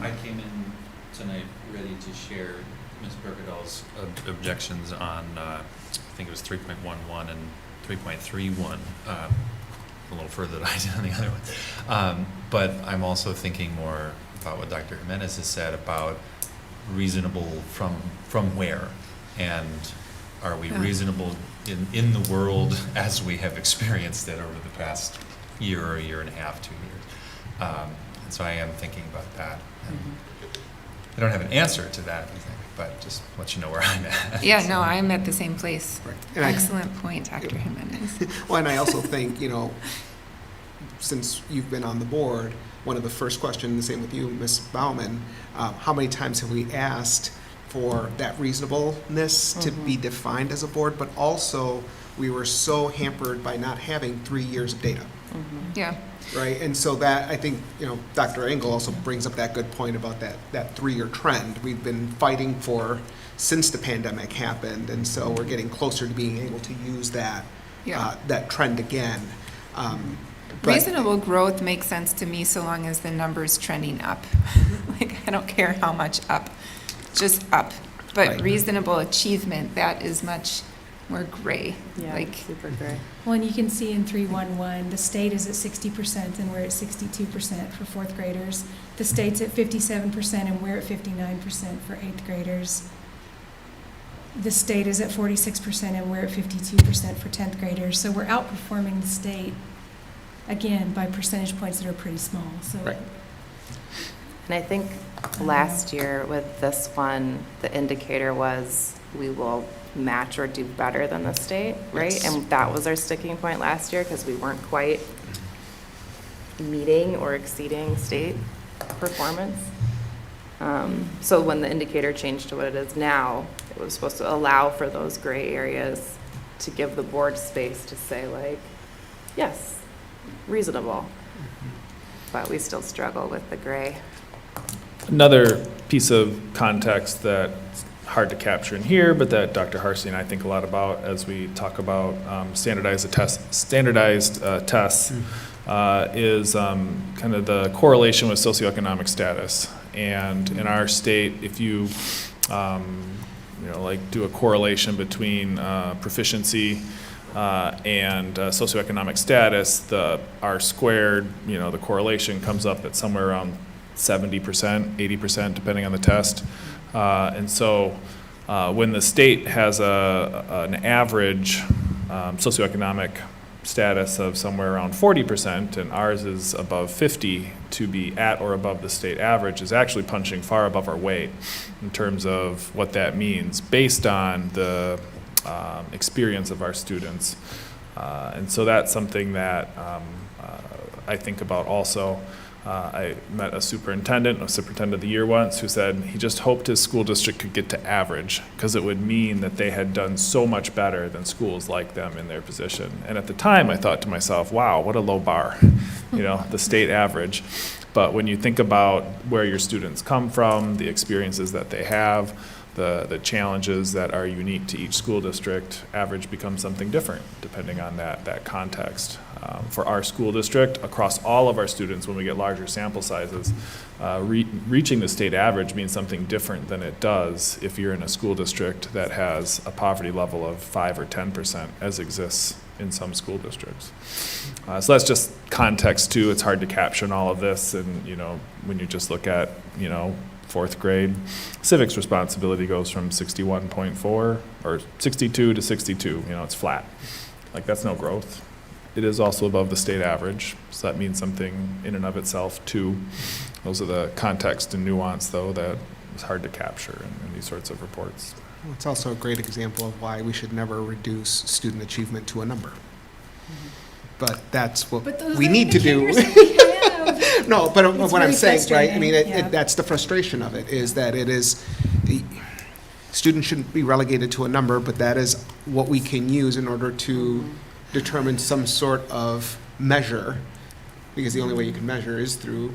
I came in tonight ready to share Ms. Berkedal's objections on, I think it was 3.11 and 3.31. A little further than I did on the other one. But I'm also thinking more about what Dr. Jimenez has said about reasonable from where, and are we reasonable in the world as we have experienced it over the past year or year and a half, 2 years. And so I am thinking about that. And I don't have an answer to that, I think, but just let you know where I'm at. Yeah, no, I'm at the same place. Right. And Excellent point, Dr. Jimenez. Well, and I also think, since you've been on the board, one of the first questions, the same with you, Ms. Bauman, how many times have we asked for that reasonableness to be defined as a board, but also we were so hampered by not having 3 years of data. Yeah. Right, and so that, I think, Dr. Engel also brings up that good point about that 3-year trend we've been fighting for since the pandemic happened, and so we're getting closer to being able to use that that trend again. But Reasonable growth makes sense to me so long as the number's trending up. Like, I don't care how much up, just up. But Right. reasonable achievement, that is much more gray. Super gray. Well, and you can see in 311, the state is at 60% and we're at 62% for 4th graders. The state's at 57% and we're at 59% for 8th graders. The state is at 46% and we're at 52% for 10th graders. So we're outperforming the state, again, by percentage points that are pretty small. So Right. And I think last year with this one, the indicator was we will match or do better than the state, right? Yes. And that was our sticking point last year because we weren't quite meeting or exceeding state performance. So when the indicator changed to what it is now, it was supposed to allow for those gray areas to give the board space to say like, yes, reasonable. But we still struggle with the gray. Another piece of context that's hard to capture in here, but that Dr. Harsey and I think a lot about as we talk about standardized tests, is kind of the correlation with socioeconomic status. And in our state, if you, like do a correlation between proficiency and socioeconomic status, the R squared, the correlation comes up at somewhere around 70%, 80%, depending on the test. And so when the state has an average socioeconomic status of somewhere around 40%, and ours is above 50, to be at or above the state average is actually punching far above our weight in terms of what that means based on the experience of our students. And so that's something that I think about also. I met a superintendent of the year once who said he just hoped his school district could get to average because it would mean that they had done so much better than schools like them in their position. And at the time I thought to myself, wow, what a low bar, the state average. But when you think about where your students come from, the experiences that they have, the challenges that are unique to each school district, average becomes something different depending on that context. For our school district, across all of our students, when we get larger sample sizes, reaching the state average means something different than it does if you're in a school district that has a poverty level of 5 or 10%, as exists in some school districts. So that's just context too. It's hard to capture in all of this, and when you just look at fourth grade, civics responsibility goes from 61.4 or 62 to 62. It's flat. Like, that's no growth. It is also above the state average, so that means something in and of itself too. Those are the context and nuance, though, that is hard to capture in these sorts of reports. It's also a great example of why we should never reduce student achievement to a number. But that's what we need to do. No, but what I'm saying, right, I mean, that's the frustration of it, is that students shouldn't be relegated to a number, but that is what we can use in order to determine some sort of measure, because the only way you can measure is through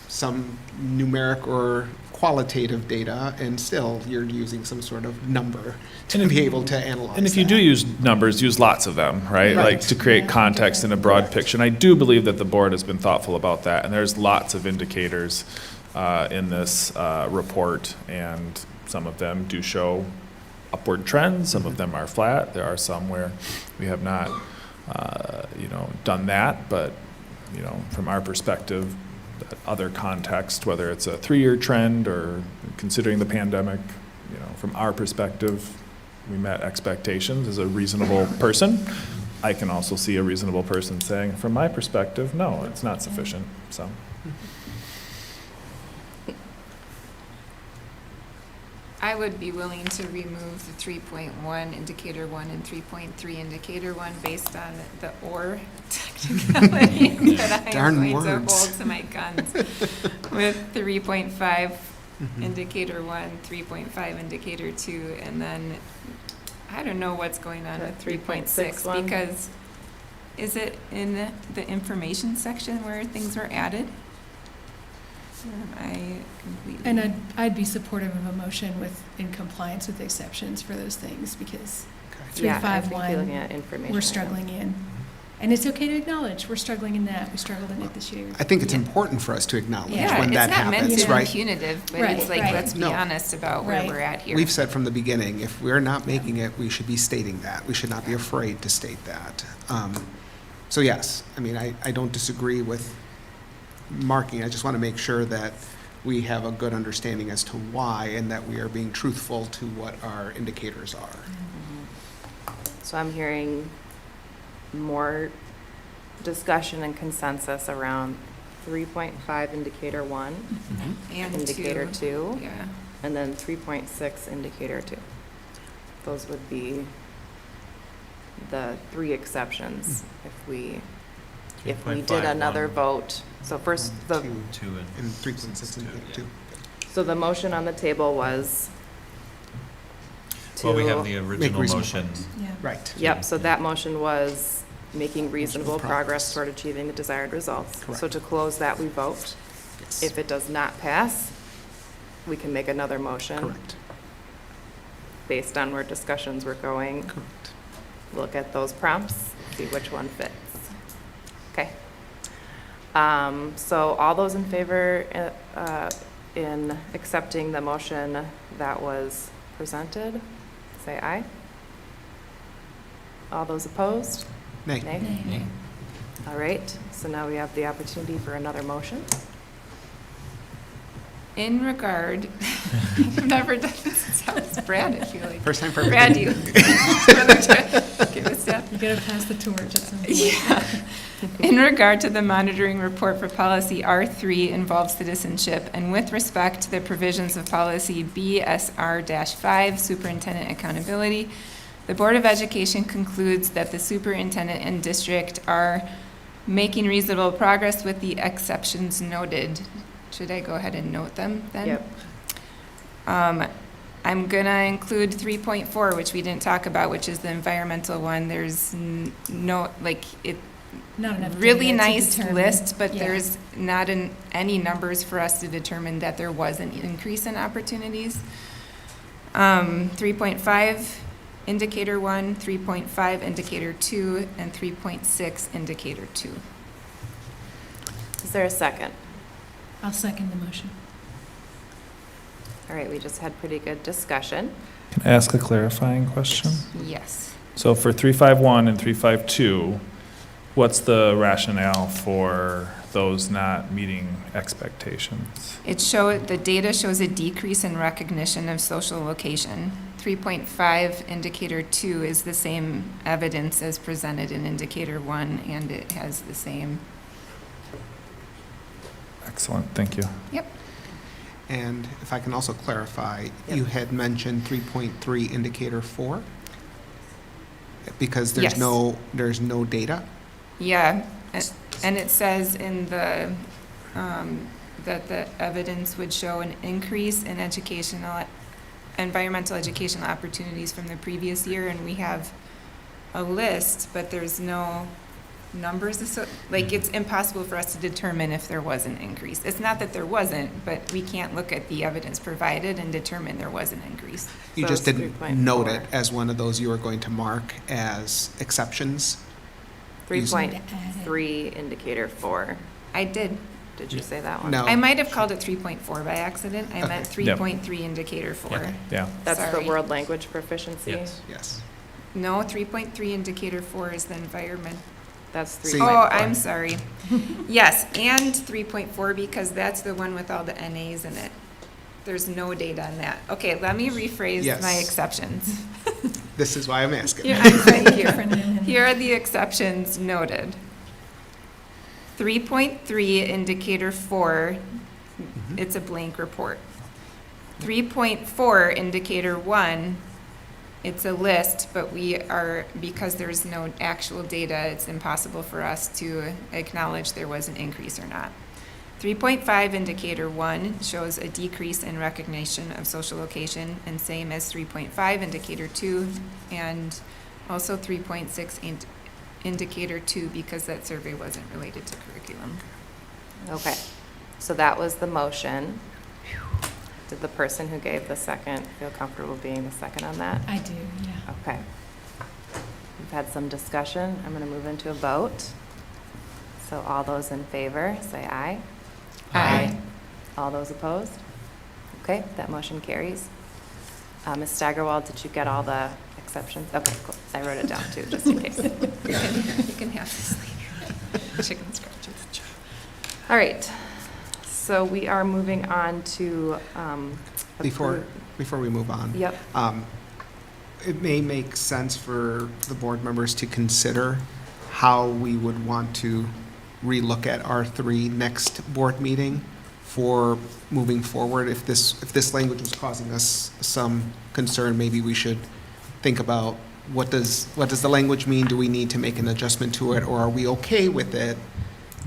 some numeric or qualitative data, and still you're using some sort of number to be able to analyze. And if you do use numbers, use lots of them, right? Like to create context in a broad picture. And I do believe that the board has been thoughtful about that, and there's lots of indicators in this report, and some of them do show upward trends, some of them are flat. There are some where we have not done that, but from our perspective, other context, whether it's a 3-year trend or considering the pandemic, from our perspective, we met expectations as a reasonable person. I can also see a reasonable person saying, from my perspective, no, it's not sufficient. So. I would be willing to remove the 3.1 indicator 1 and 3.3 indicator 1 based on the or technicality that I am going to hold to my guns. With 3.5 indicator 1, 3.5 indicator 2, and then I don't know what's going on with 3.6, because is it in the information section where things were added? I completely. And I'd be supportive of a motion in compliance with exceptions for those things, because 351, we're struggling in. And it's okay to acknowledge, we're struggling in that, we struggled in it this year. I think it's important for us to acknowledge when that happens, it's not right? meant to be punitive, but it's like, let's be honest about where we're at here. We've said from the beginning, if we're not making it, we should be stating that. We should not be afraid to state that. So yes, I mean, I don't disagree with marking. I just want to make sure that we have a good understanding as to why, and that we are being truthful to what our indicators are. So I'm hearing more discussion and consensus around 3.5 indicator 1, and indicator 2, yeah, and then 3.6 indicator 2. those would be the 3 exceptions if we did another vote. So first, the, 2 2 and 3.6 and 2. so the motion on the table was to. Well, we have the original reasonable motion. Yeah. Right. Yep, so that motion was making reasonable Reasonable progress progress. toward achieving the desired results. So Correct. to close that, we vote. Yes. If it does not pass, we can make another motion Correct. based on where discussions were going. Correct. Look at those prompts, see which one fits. Okay. So all those in favor in accepting the motion that was presented, say aye. All those opposed? Nay. Nay. All right, so now we have the opportunity for another motion. In regard, I've never done this since Brad, I feel like. First time for Brad, everything. you. Give us that. You gotta pass the torch at some point. Yeah. In regard to the monitoring report for policy R3 involves citizenship, and with respect to the provisions of policy BSR-5, superintendent accountability, the Board of Education concludes that the superintendent and district are making reasonable progress with the exceptions noted. Should I go ahead and note them then? Yep. I'm gonna include 3.4, which we didn't talk about, which is the environmental one. There's no, like, it, Not enough really data to nice determine. list, but Yeah. there's not any numbers for us to determine that there was an increase in opportunities. 3.5, indicator 1, 3.5, indicator 2, and 3.6, indicator 2. Is there a second? I'll second the motion. All right, we just had pretty good discussion. Can I ask a clarifying question? Yes. So for 351 and 352, what's the rationale for those not meeting expectations? The data shows a decrease in recognition of social location. 3.5, indicator 2 is the same evidence as presented in indicator 1, and it has the same. Excellent, thank you. Yep. And if I can also clarify, Yep. you had mentioned 3.3 indicator 4? Because there's Yes. there's no data? Yeah, and it says in the, that the evidence would show an increase in environmental educational opportunities from the previous year, and we have a list, but there's no numbers, it's impossible for us to determine if there was an increase. It's not that there wasn't, but we can't look at the evidence provided and determine there was an increase. You So just it's didn't 3.4. note it as one of those you were going to mark as exceptions? 3.3, indicator 4. I did. Did you say that one? No. I might have called it 3.4 by accident. I Okay. meant Yep. 3.3 indicator 4. Okay. Yeah. That's the Sorry. world language proficiency? Yes. Yes. No, 3.3 indicator 4 is the environment. That's See- 3.4. Oh, I'm sorry. Yes, and 3.4 because that's the one with all the NAs in it. There's no data on that. Okay, let me rephrase Yes. my exceptions. This is why I'm asking. Here, thank you. Different than- Here are the exceptions noted. 3.3 indicator 4, Mhm. it's a blank report. 3.4 indicator 1, it's a list, but because there's no actual data, it's impossible for us to acknowledge there was an increase or not. 3.5 indicator 1 shows a decrease in recognition of social location, and same as 3.5 indicator 2, and also 3.6 indicator 2 because that survey wasn't related to curriculum. Okay, so that was the motion. Did the person who gave the second feel comfortable being the second on that? I do, yeah. Okay. We've had some discussion. I'm going to move into a vote. So all those in favor, say aye. Aye. All those opposed? Okay, that motion carries. Ms. Steigerwald, did you get all the exceptions? Okay, cool. I wrote it down too, just in case. You can have this later. Chicken scratches. All right, so we are moving on to. Before we move on. Yep. It may make sense for the board members to consider how we would want to relook at R3 next board meeting for moving forward. If this language was causing us some concern, maybe we should think about what does the language mean? Do we need to make an adjustment to it, or are we okay with it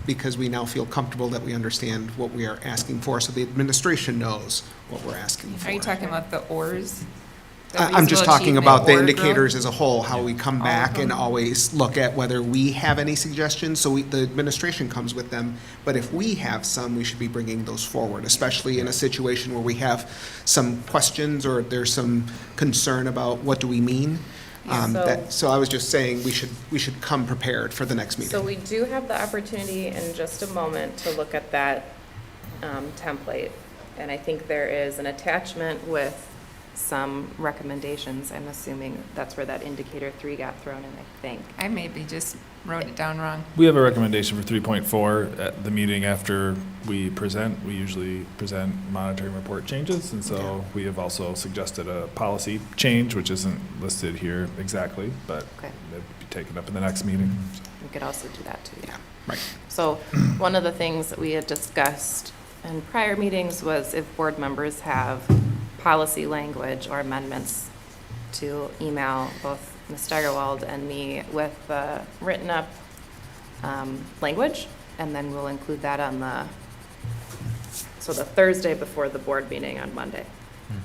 because we now feel comfortable that we understand what we are asking for, so the administration knows what we're asking for? Are you talking about the ORs? The I'm just reasonable talking about the achievement or indicators growth? as a whole, how we come All of back and them? always look at whether we have any suggestions, so the administration comes with them. But if we have some, we should be bringing those forward, especially in a situation where we have some questions or there's some concern about what do we mean. So I was just saying we should come prepared for the next meeting. So we do have the opportunity in just a moment to look at that template. And I think there is an attachment with some recommendations. I'm assuming that's where that indicator 3 got thrown in, I think. I maybe just wrote it down wrong. We have a recommendation for 3.4 at the meeting after we present. We usually present monitoring report changes, and so we have also suggested a policy change, which isn't listed here exactly, but Okay. it'll be taken up in the next meeting. We could also do that too. Yeah, right. So one of the things that we had discussed in prior meetings was if board members have policy language or amendments to email both Ms. Steigerwald and me with the written up language, and then we'll include that on the Thursday before the board meeting on Monday.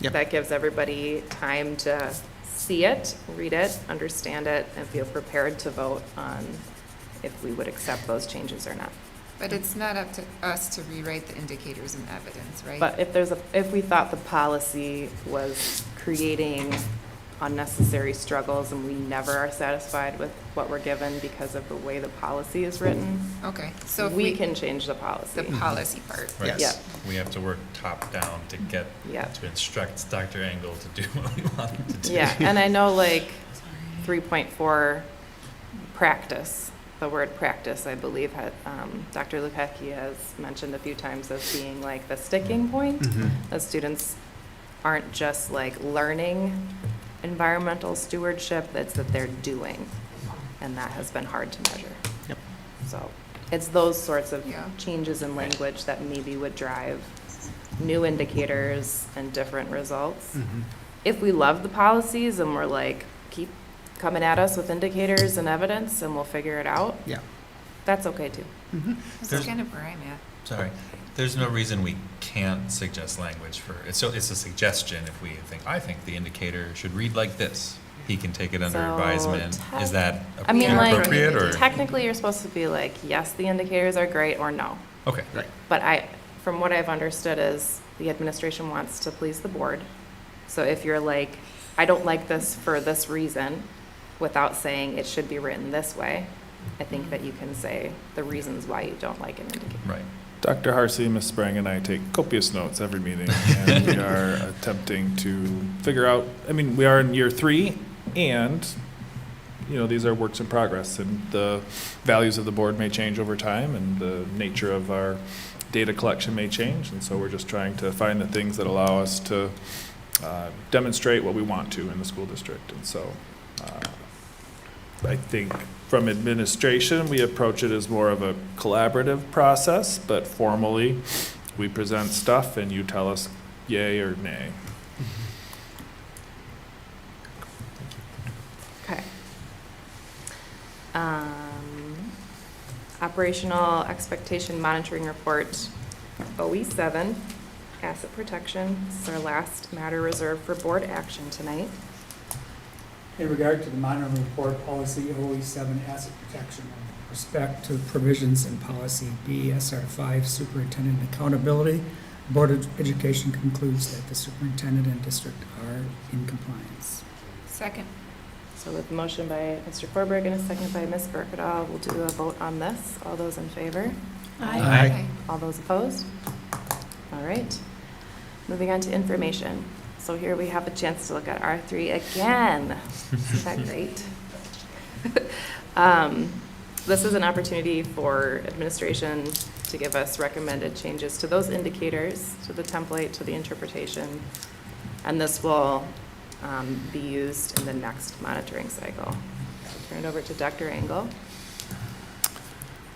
Yep. That gives everybody time to see it, read it, understand it, and feel prepared to vote on if we would accept those changes or not. But it's not up to us to rewrite the indicators and evidence, right? But if we thought the policy was creating unnecessary struggles and we never are satisfied with what we're given because of the way the policy is written, Okay, so if we can change the policy. the policy part. Right. Yes. We have to work top down to get, Yeah. to instruct Dr. Engel to do what we want him to do. Yeah, and I know like 3.4 practice, the word practice, I believe, had, Dr. Lukecki has mentioned a few times as being like the sticking point. Mhm. The students aren't just like learning environmental stewardship, it's that they're doing, and that has been hard to measure. Yep. So it's those sorts of Yeah. changes in language that maybe would drive new indicators and different results. Mhm. If we love the policies and we're like, keep coming at us with indicators and evidence and we'll figure it out, Yeah. that's okay too. Mhm. This There's- is kind of where I'm at. Sorry. There's no reason we can't suggest language for, it's a suggestion if we think, I think the indicator should read like this. He can take it under So advisement. Is that I mean, appropriate like, or? technically you're supposed to be like, yes, the indicators are great, or no. Okay. But from what I've understood is the administration wants to please the board. So if you're like, I don't like this for this reason, without saying it should be written this way, I think that you can say the reasons why you don't like an indicator. Right. Dr. Harsey, Ms. Sprang, and I take copious notes every meeting, and we are attempting to figure out, I mean, we are in year 3, and, you know, these are works in progress, and the values of the board may change over time, and the nature of our data collection may change, and so we're just trying to find the things that allow us to demonstrate what we want to in the school district. And so I think from administration, we approach it as more of a collaborative process, but formally, we present stuff and you tell us yay or nay. Okay. Operational expectation monitoring report, OE7, asset protection. This is our last matter reserved for board action tonight. In regard to the monitoring report, policy OE7 asset protection, with respect to provisions in policy BSR5 superintendent accountability, Board of Education concludes that the superintendent and district are in compliance. Second. So with a motion by Mr. Forberg and a second by Ms. Berkedahl, we'll do a vote on this. All those in favor? Aye. All those opposed? All right. Moving on to information. So here we have a chance to look at R3 again. Isn't that great? This is an opportunity for administration to give us recommended changes to those indicators, to the template, to the interpretation. And this will be used in the next monitoring cycle. I'll turn it over to Dr. Engel.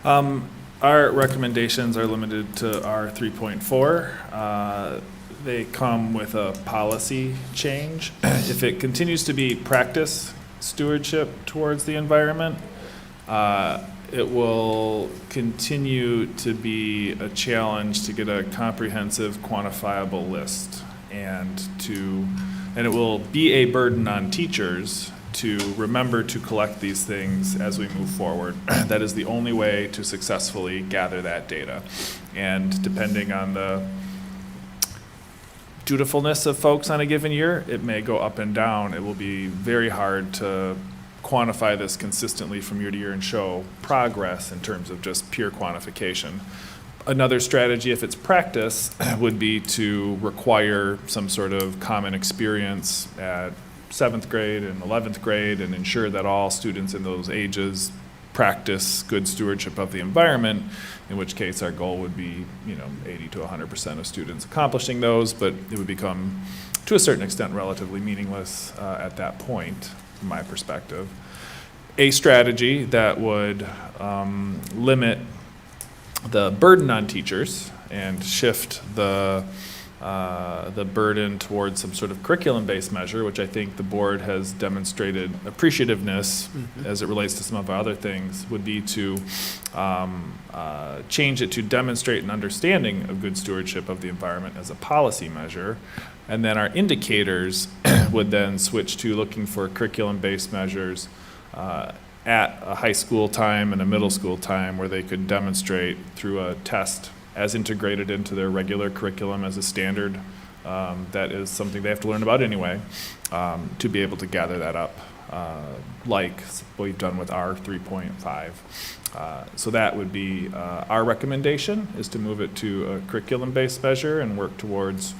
Our recommendations are limited to R 3.4. they come with a policy change. If it continues to be practice stewardship towards the environment, it will continue to be a challenge to get a comprehensive, quantifiable list, and it will be a burden on teachers to remember to collect these things as we move forward. That is the only way to successfully gather that data. And depending on the dutifulness of folks on a given year, it may go up and down. It will be very hard to quantify this consistently from year to year and show progress in terms of just pure quantification. Another strategy, if it's practice, would be to require some sort of common experience at 7th grade and 11th grade and ensure that all students in those ages practice good stewardship of the environment, in which case our goal would be, 80 to 100% of students accomplishing those, but it would become, to a certain extent, relatively meaningless at that point, from my perspective. A strategy that would limit the burden on teachers and shift the burden towards some sort of curriculum-based measure, which I think the board has demonstrated appreciativeness as it relates to some of our other things, would be to change it to demonstrate an understanding of good stewardship of the environment as a policy measure. And then our indicators would then switch to looking for curriculum-based measures at a high school time and a middle school time, where they could demonstrate through a test as integrated into their regular curriculum as a standard. That is something they have to learn about anyway, to be able to gather that up, like what we've done with our 3.5. So that would be our recommendation, is to move it to a curriculum-based measure and work towards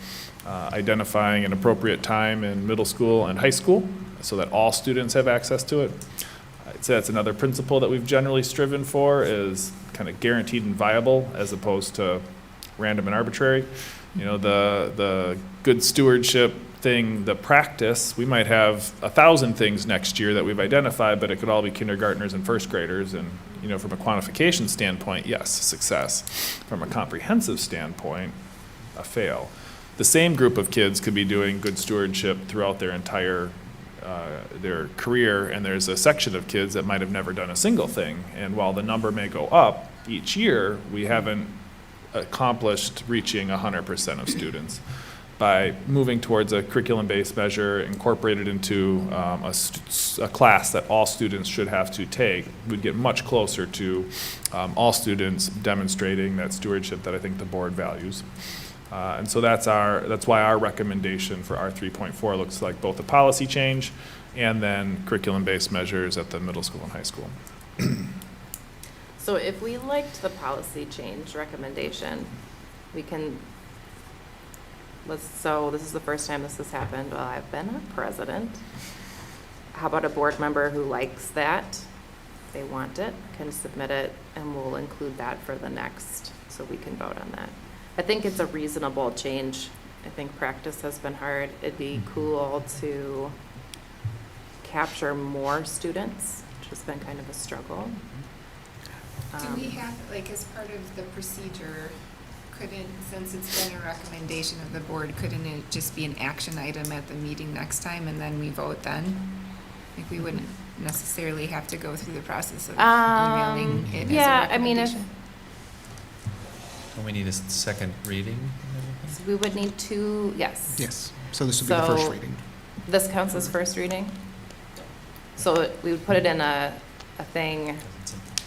identifying an appropriate time in middle school and high school so that all students have access to it. I'd say that's another principle that we've generally striven for, is kind of guaranteed and viable as opposed to random and arbitrary. The good stewardship thing, the practice, we might have 1,000 things next year that we've identified, but it could all be kindergartners and first graders. And, from a quantification standpoint, yes, success. From a comprehensive standpoint, a fail. The same group of kids could be doing good stewardship throughout their entire their career, and there's a section of kids that might have never done a single thing. And while the number may go up each year, we haven't accomplished reaching 100% of students. By moving towards a curriculum-based measure incorporated into a class that all students should have to take, we'd get much closer to all students demonstrating that stewardship that I think the board values. And so that's why our recommendation for our 3.4 looks like both a policy change and then curriculum-based measures at the middle school and high school. So if we liked the policy change recommendation, we can, so this is the first time this has happened while I've been a president. How about a board member who likes that, they want it, can submit it, and we'll include that for the next, so we can vote on that. I think it's a reasonable change. I think practice has been hard. It'd be cool to capture more students, which has been kind of a struggle. Do we have, as part of the procedure, since it's been a recommendation of the board, couldn't it just be an action item at the meeting next time and then we vote then? We wouldn't necessarily have to go through the process of emailing it as a recommendation. And we need a second reading? So we would need two, yes. Yes, so this would be the first reading. This counts as first reading? So we would put it in a thing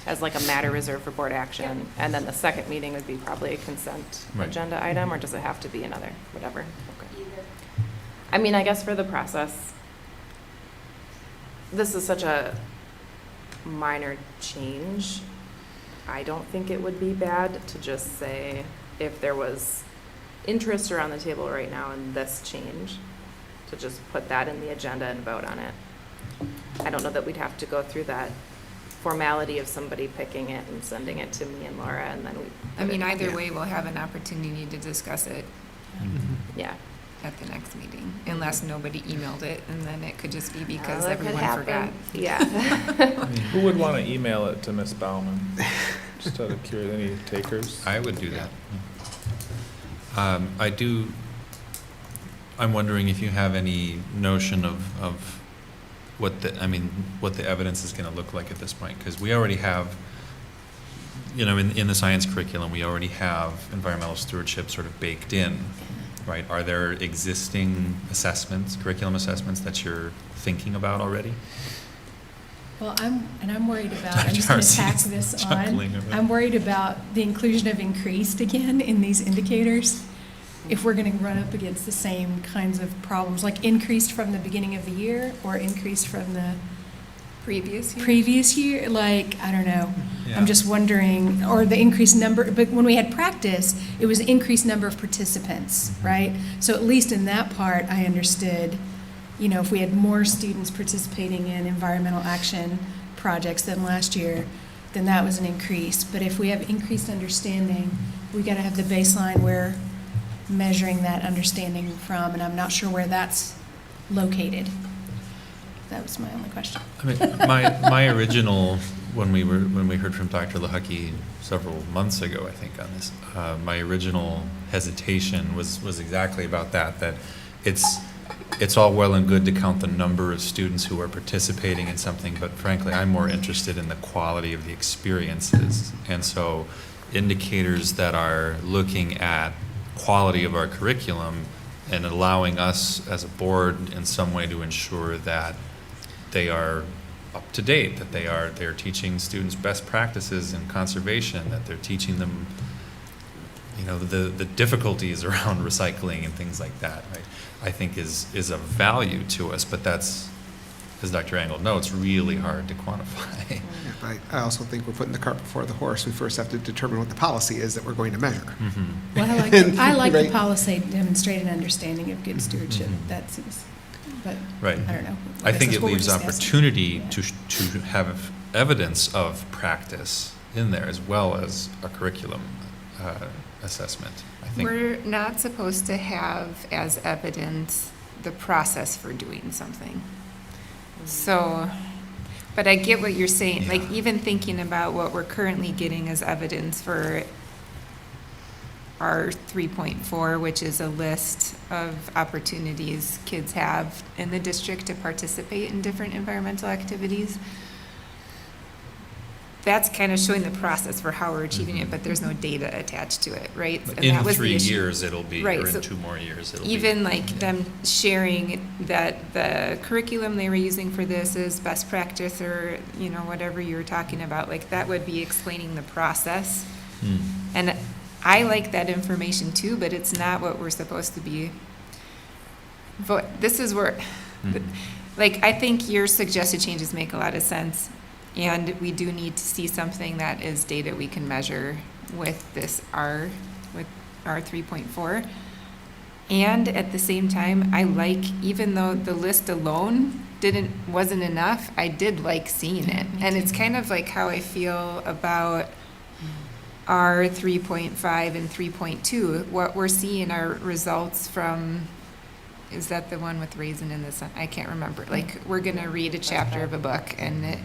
as like a matter reserved for board action, and then the second meeting would be probably a consent agenda item, or does it have to be another, whatever? Okay. I guess for the process, this is such a minor change. I don't think it would be bad to just say, if there was interest around the table right now in this change, to just put that in the agenda and vote on it. I don't know that we'd have to go through that formality of somebody picking it and sending it to me and Laura, and then we. Either way, we'll have an opportunity to discuss it. Yeah. At the next meeting, unless nobody emailed it, and then it could just be because that could everyone forgot. happen. Yeah. Who would want to email it to Ms. Bauman? Just out of curiosity, any takers? I would do that. I do I'm wondering if you have any notion of what the evidence is going to look like at this point, because we already have, in the science curriculum, we already have environmental stewardship sort of baked in, right? Are there existing assessments, curriculum assessments that you're thinking about already? Well, I'm worried about, I'm just going to tack this on. I'm worried about the inclusion of increased again in these indicators. If we're going to run up against the same kinds of problems, like increased from the beginning of the year or increased from the previous year, like, I don't know. Yeah. I'm just wondering, or the increased number, but when we had practice, it was increased number of participants, right? So at least in that part, I understood, if we had more students participating in environmental action projects than last year, then that was an increase. But if we have increased understanding, we got to have the baseline we're measuring that understanding from, and I'm not sure where that's located. That was my only question. I mean, my original, when we heard from Dr. Lehucky several months ago, I think, on this, my original hesitation was exactly about that it's all well and good to count the number of students who are participating in something, but frankly, I'm more interested in the quality of the experiences. And so indicators that are looking at quality of our curriculum and allowing us as a board in some way to ensure that they are up to date, that they're teaching students best practices in conservation, that they're teaching them, the difficulties around recycling and things like that, right? I think is of value to us, but that's, as Dr. Engel notes, really hard to quantify. Yeah, but I also think we're putting the cart before the horse. We first have to determine what the policy is that we're going to measure. Mm-hmm. Well, I like Right. the policy demonstrate an understanding of good stewardship. Mhm. That seems, but Right. I don't know. I think guess it that's what we're leaves discussing. opportunity Yeah. to have evidence of practice in there as well as a curriculum assessment. I think. We're not supposed to have as evidence the process for doing something. So, but I get what you're saying, like Yeah. even thinking about what we're currently getting as evidence for our 3.4, which is a list of opportunities kids have in the district to participate in different environmental activities. That's kind of showing the process for how we're achieving it, but there's no data attached to it, right? But And in that was the 3 issue. years, it'll be, Right, or in so 2 more years, it'll be. Even like them sharing that the curriculum they were using for this is best practice or, whatever you were talking about, like that would be explaining the process. And I like that information too, but it's not what we're supposed to be. But this is where, like, I think your suggested changes make a lot of sense. And we do need to see something that is data we can measure with our 3.4. And at the same time, I like, even though the list alone wasn't enough, I did like seeing it. And it's kind of like how I feel about our 3.5 and 3.2. What we're seeing are results from, is that the one with Raisin in the Sun? I can't remember. Like, we're going to read a chapter of a book and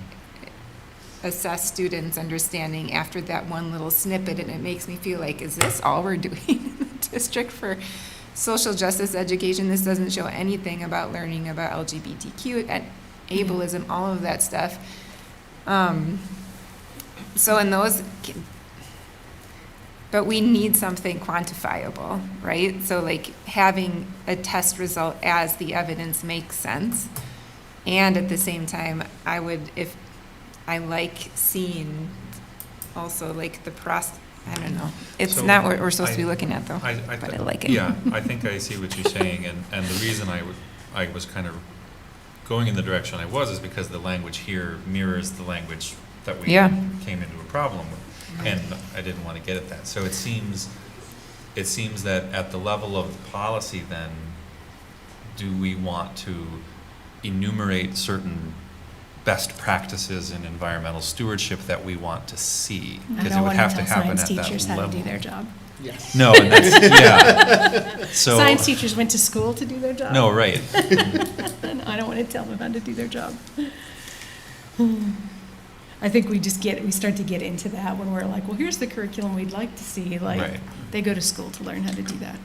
assess students' understanding after that one little snippet, and it makes me feel like, is this all we're doing in the district for social justice education? This doesn't show anything about learning about LGBTQ and ableism, all of that stuff. So in those, but we need something quantifiable, right? So like having a test result as the evidence makes sense. And at the same time, I like seeing also like the process. I don't know. It's So not what we're supposed to be looking at though, I but I like it. Yeah, I think I see what you're saying, and the reason I was kind of going in the direction I was is because the language here mirrors the language that we Yeah. came into a problem with, and I didn't want to get at that. So it seems that at the level of the policy, then, do we want to enumerate certain best practices in environmental stewardship that we want to see? I Because it don't would want have to to tell happen science at that teachers how to do level. their job. Yes. No, and that's, yeah. So, Science teachers went to school to do their job. no, right. And I don't want to tell them how to do their job. I think we start to get into that when we're like, well, here's the curriculum we'd like to see. Like, Right. they go to school to learn how to do that.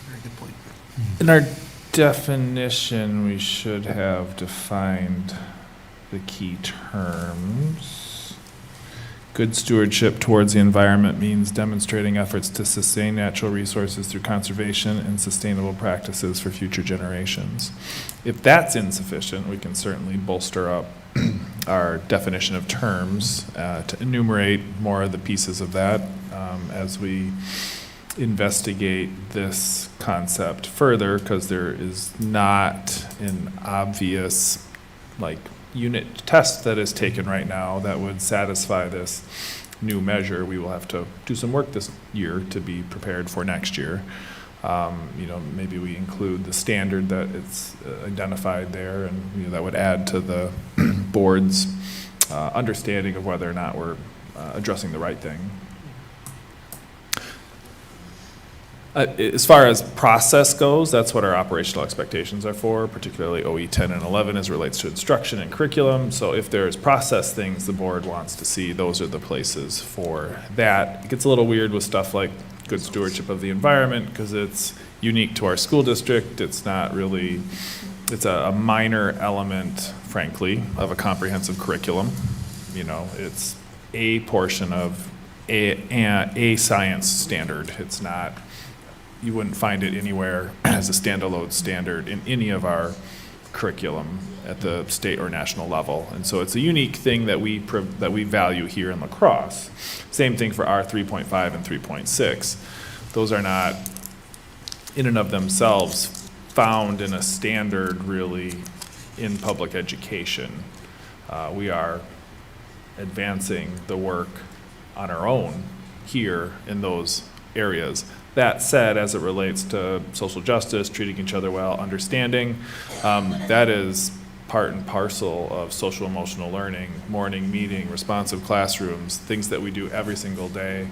Very good point. In our definition, we should have defined the key terms. Good stewardship towards the environment means demonstrating efforts to sustain natural resources through conservation and sustainable practices for future generations. If that's insufficient, we can certainly bolster up our definition of terms to enumerate more of the pieces of that as we investigate this concept further, because there is not an obvious unit test that is taken right now that would satisfy this new measure. We will have to do some work this year to be prepared for next year. Maybe we include the standard that it's identified there, and that would add to the board's understanding of whether or not we're addressing the right thing. As far as process goes, that's what our operational expectations are for, particularly OE 10 and 11 as it relates to instruction and curriculum. So if there's process things the board wants to see, those are the places for that. It gets a little weird with stuff like good stewardship of the environment because it's unique to our school district. It's not really, it's a minor element, frankly, of a comprehensive curriculum. It's a portion of a science standard. It's not, you wouldn't find it anywhere as a standalone standard in any of our curriculum at the state or national level. And so it's a unique thing that we value here in La Crosse. Same thing for our 3.5 and 3.6. Those are not in and of themselves found in a standard really in public education. We are advancing the work on our own here in those areas. That said, as it relates to social justice, treating each other well, understanding, that is part and parcel of social emotional learning, morning meeting, responsive classrooms, things that we do every single day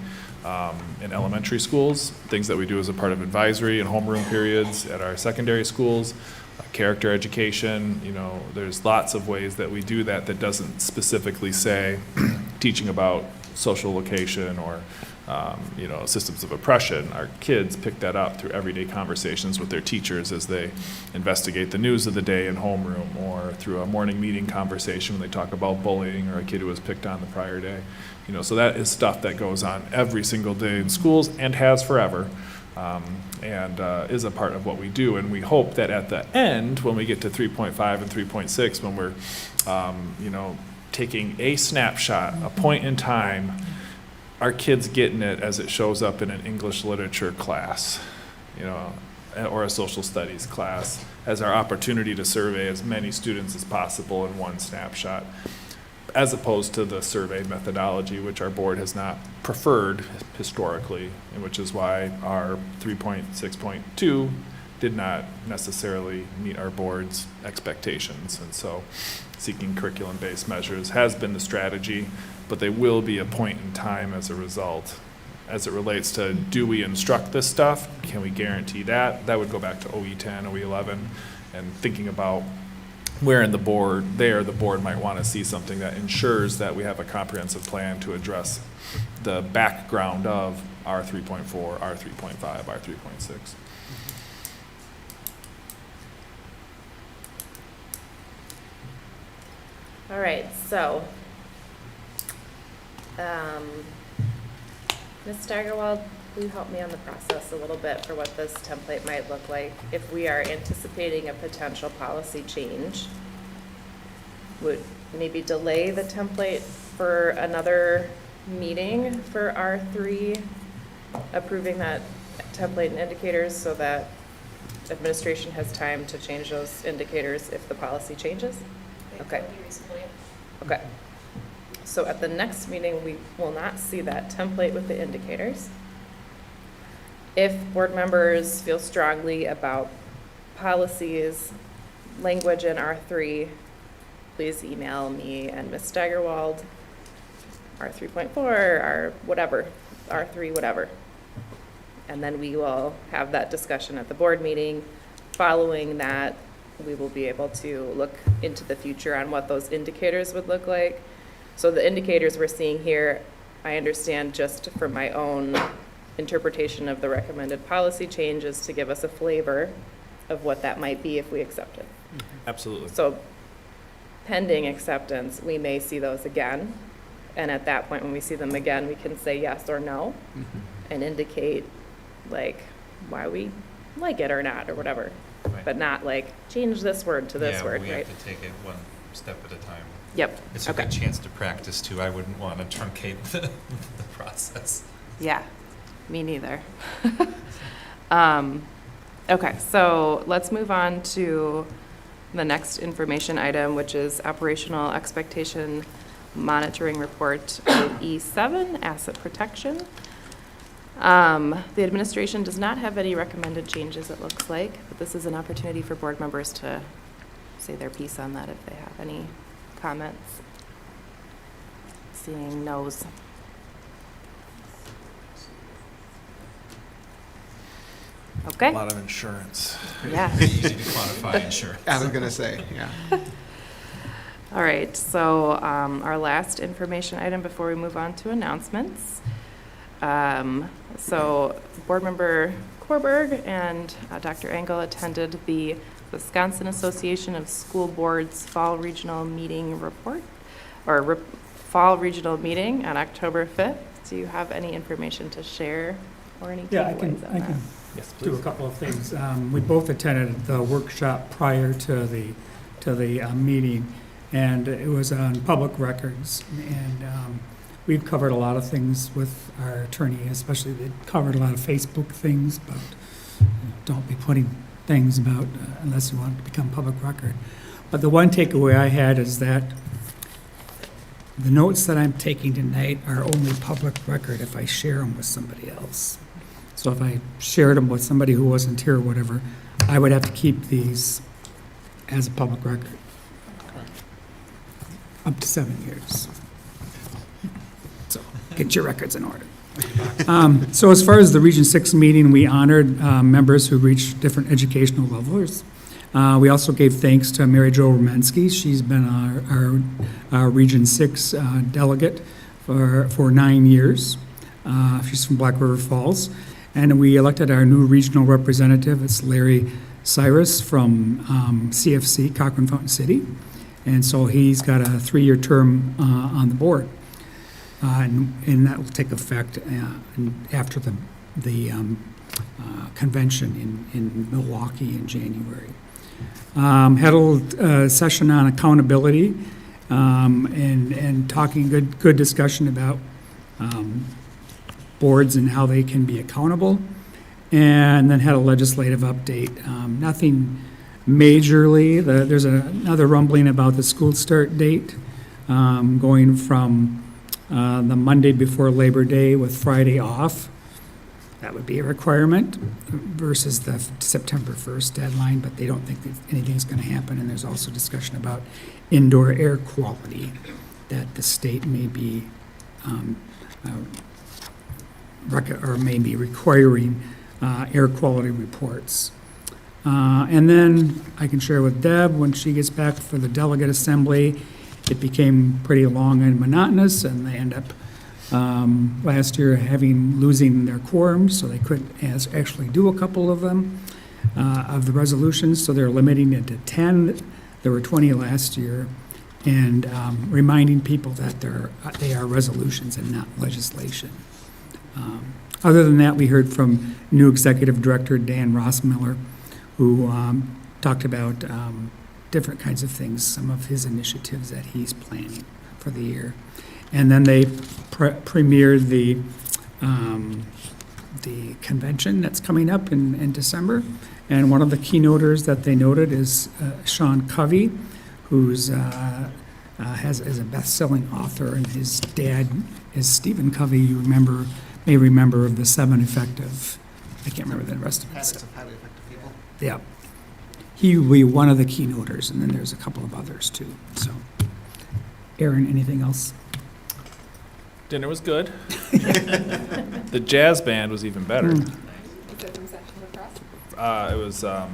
in elementary schools, things that we do as a part of advisory and homeroom periods at our secondary schools, character education. There's lots of ways that we do that doesn't specifically say teaching about social location or systems of oppression. Our kids pick that up through everyday conversations with their teachers as they investigate the news of the day in homeroom, or through a morning meeting conversation when they talk about bullying or a kid who was picked on the prior day. So that is stuff that goes on every single day in schools and has forever, and is a part of what we do. And we hope that at the end, when we get to 3.5 and 3.6, when we're taking a snapshot, a point in time, our kids getting it as it shows up in an English literature class, or a social studies class, as our opportunity to survey as many students as possible in one snapshot, as opposed to the survey methodology, which our board has not preferred historically, and which is why our 3.6.2 did not necessarily meet our board's expectations. And so seeking curriculum-based measures has been the strategy, but they will be a point in time as a result. As it relates to, do we instruct this stuff? Can we guarantee that? That would go back to OE 10, OE 11, and thinking about where in the board might want to see something that ensures that we have a comprehensive plan to address the background of R 3.4, R 3.5, R 3.6. All right, so, Ms. Steigerwald, will you help me on the process a little bit for what this template might look like? If we are anticipating a potential policy change, would maybe delay the template for another meeting for R3, approving that template and indicators so that administration has time to change those indicators if the policy changes? Okay. Okay. So at the next meeting, we will not see that template with the indicators. If board members feel strongly about policies, language in R3, please email me and Ms. Steigerwald, R3.4, R whatever, R3 whatever. And then we will have that discussion at the board meeting. Following that, we will be able to look into the future on what those indicators would look like. So the indicators we're seeing here, I understand just from my own interpretation of the recommended policy changes to give us a flavor of what that might be if we accept it. Absolutely. So pending acceptance, we may see those again. And at that point, when we see them again, we can say yes or no and indicate like why we like it or not or whatever. Right. But not like change this word to this word, we right? have to take it one step at a time. Yep. It's a Okay. good chance to practice too. I wouldn't want to truncate the process. Yeah, me neither. Okay, so let's move on to the next information item, which is operational expectation monitoring report of E7, asset protection. The administration does not have any recommended changes, it looks like, but this is an opportunity for board members to say their piece on that if they have any comments. Seeing no's. Okay. A lot of insurance. Yeah. Easy to quantify insurance. I was gonna say, yeah. All right, so our last information item before we move on to announcements. So Board Member Korberg and Dr. Engel attended the Wisconsin Association of School Boards Fall Regional Meeting report, or Fall Regional Meeting on October 5th. Do you have any information to share or any Yeah, I takeaways on that? can Yes, do a couple of things. We both attended the workshop prior to the meeting, and it was on public records. And we've covered a lot of things with our attorney, especially they covered a lot of Facebook things, but don't be putting things about unless you want it to become public record. But the one takeaway I had is that the notes that I'm taking tonight are only public record if I share them with somebody else. So if I shared them with somebody who wasn't here or whatever, I would have to keep these as a public record. Up to 7 years. So get your records in order. So as far as the Region 6 meeting, we honored members who reached different educational levels. We also gave thanks to Mary Jo Romensky. She's been our Region 6 delegate for 9 years. She's from Black River Falls. And we elected our new regional representative. It's Larry Cyrus from CFC, Cochrane Fountain City. And so he's got a 3-year term on the board. And that will take effect after the convention in Milwaukee in January. Had a little session on accountability and talking good discussion about boards and how they can be accountable, and then had a legislative update. Nothing majorly. There's another rumbling about the school start date, going from the Monday before Labor Day with Friday off. That would be a requirement versus the September 1st deadline, but they don't think that anything's going to happen. And there's also discussion about indoor air quality, that the state may be maybe requiring air quality reports. And then I can share with Deb, when she gets back for the delegate assembly, it became pretty long and monotonous, and they end up last year losing their quorum, so they couldn't actually do a couple of them, of the resolutions, so they're limiting it to 10. There were 20 last year, and reminding people that they are resolutions and not legislation. Other than that, we heard from new Executive Director Dan Rossmiller, who talked about different kinds of things, some of his initiatives that he's planning for the year. And then they premiered the convention that's coming up in December. And one of the keynoters that they noted is Sean Covey, who's is a best-selling author, and his dad is Stephen Covey. You may remember of the 7 Effective. I can't remember the rest of it. Habits of highly effective people. Yeah. He will be one of the keynoters, and then there's a couple of others too. So, Aaron, anything else? Dinner was good. The jazz band was even better. Is it from Section Lacrosse? It was the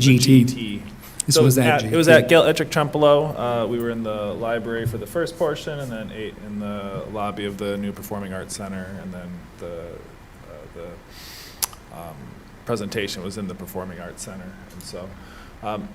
GT. GT. This So was at it was GT. at Gail Ettrick Trempolo. We were in the library for the first portion, and then ate in the lobby of the new Performing Arts Center, and then the presentation was in the Performing Arts Center. And so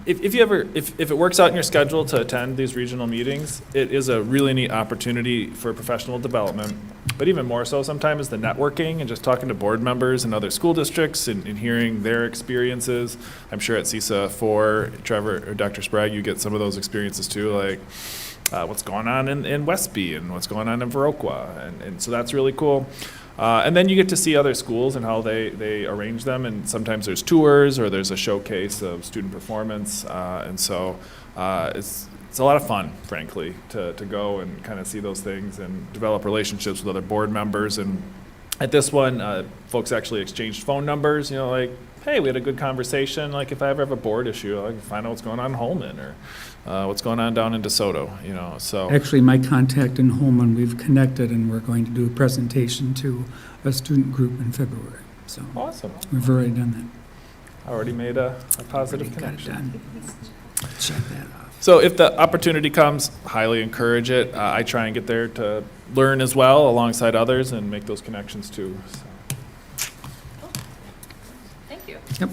if it works out in your schedule to attend these regional meetings, it is a really neat opportunity for professional development. But even more so sometimes the networking and just talking to board members and other school districts and hearing their experiences. I'm sure at CISA 4, Trevor or Dr. Sprague, you get some of those experiences too, like what's going on in Westby and what's going on in Viroqua. And so that's really cool. And then you get to see other schools and how they arrange them, and sometimes there's tours or there's a showcase of student performance, and so it's a lot of fun, frankly, to go and kind of see those things and develop relationships with other board members. And at this one, folks actually exchanged phone numbers, like, hey, we had a good conversation, like if I ever have a board issue, I can find out what's going on in Holman or what's going on down in DeSoto, so. Actually, my contact in Holman, we've connected, and we're going to do a presentation to a student group in February. So Awesome. we've already done that. Already made a positive Already got it connection. done. Check that off. So if the opportunity comes, highly encourage it. I try and get there to learn as well alongside others and make those connections too. So. Thank you. Yep.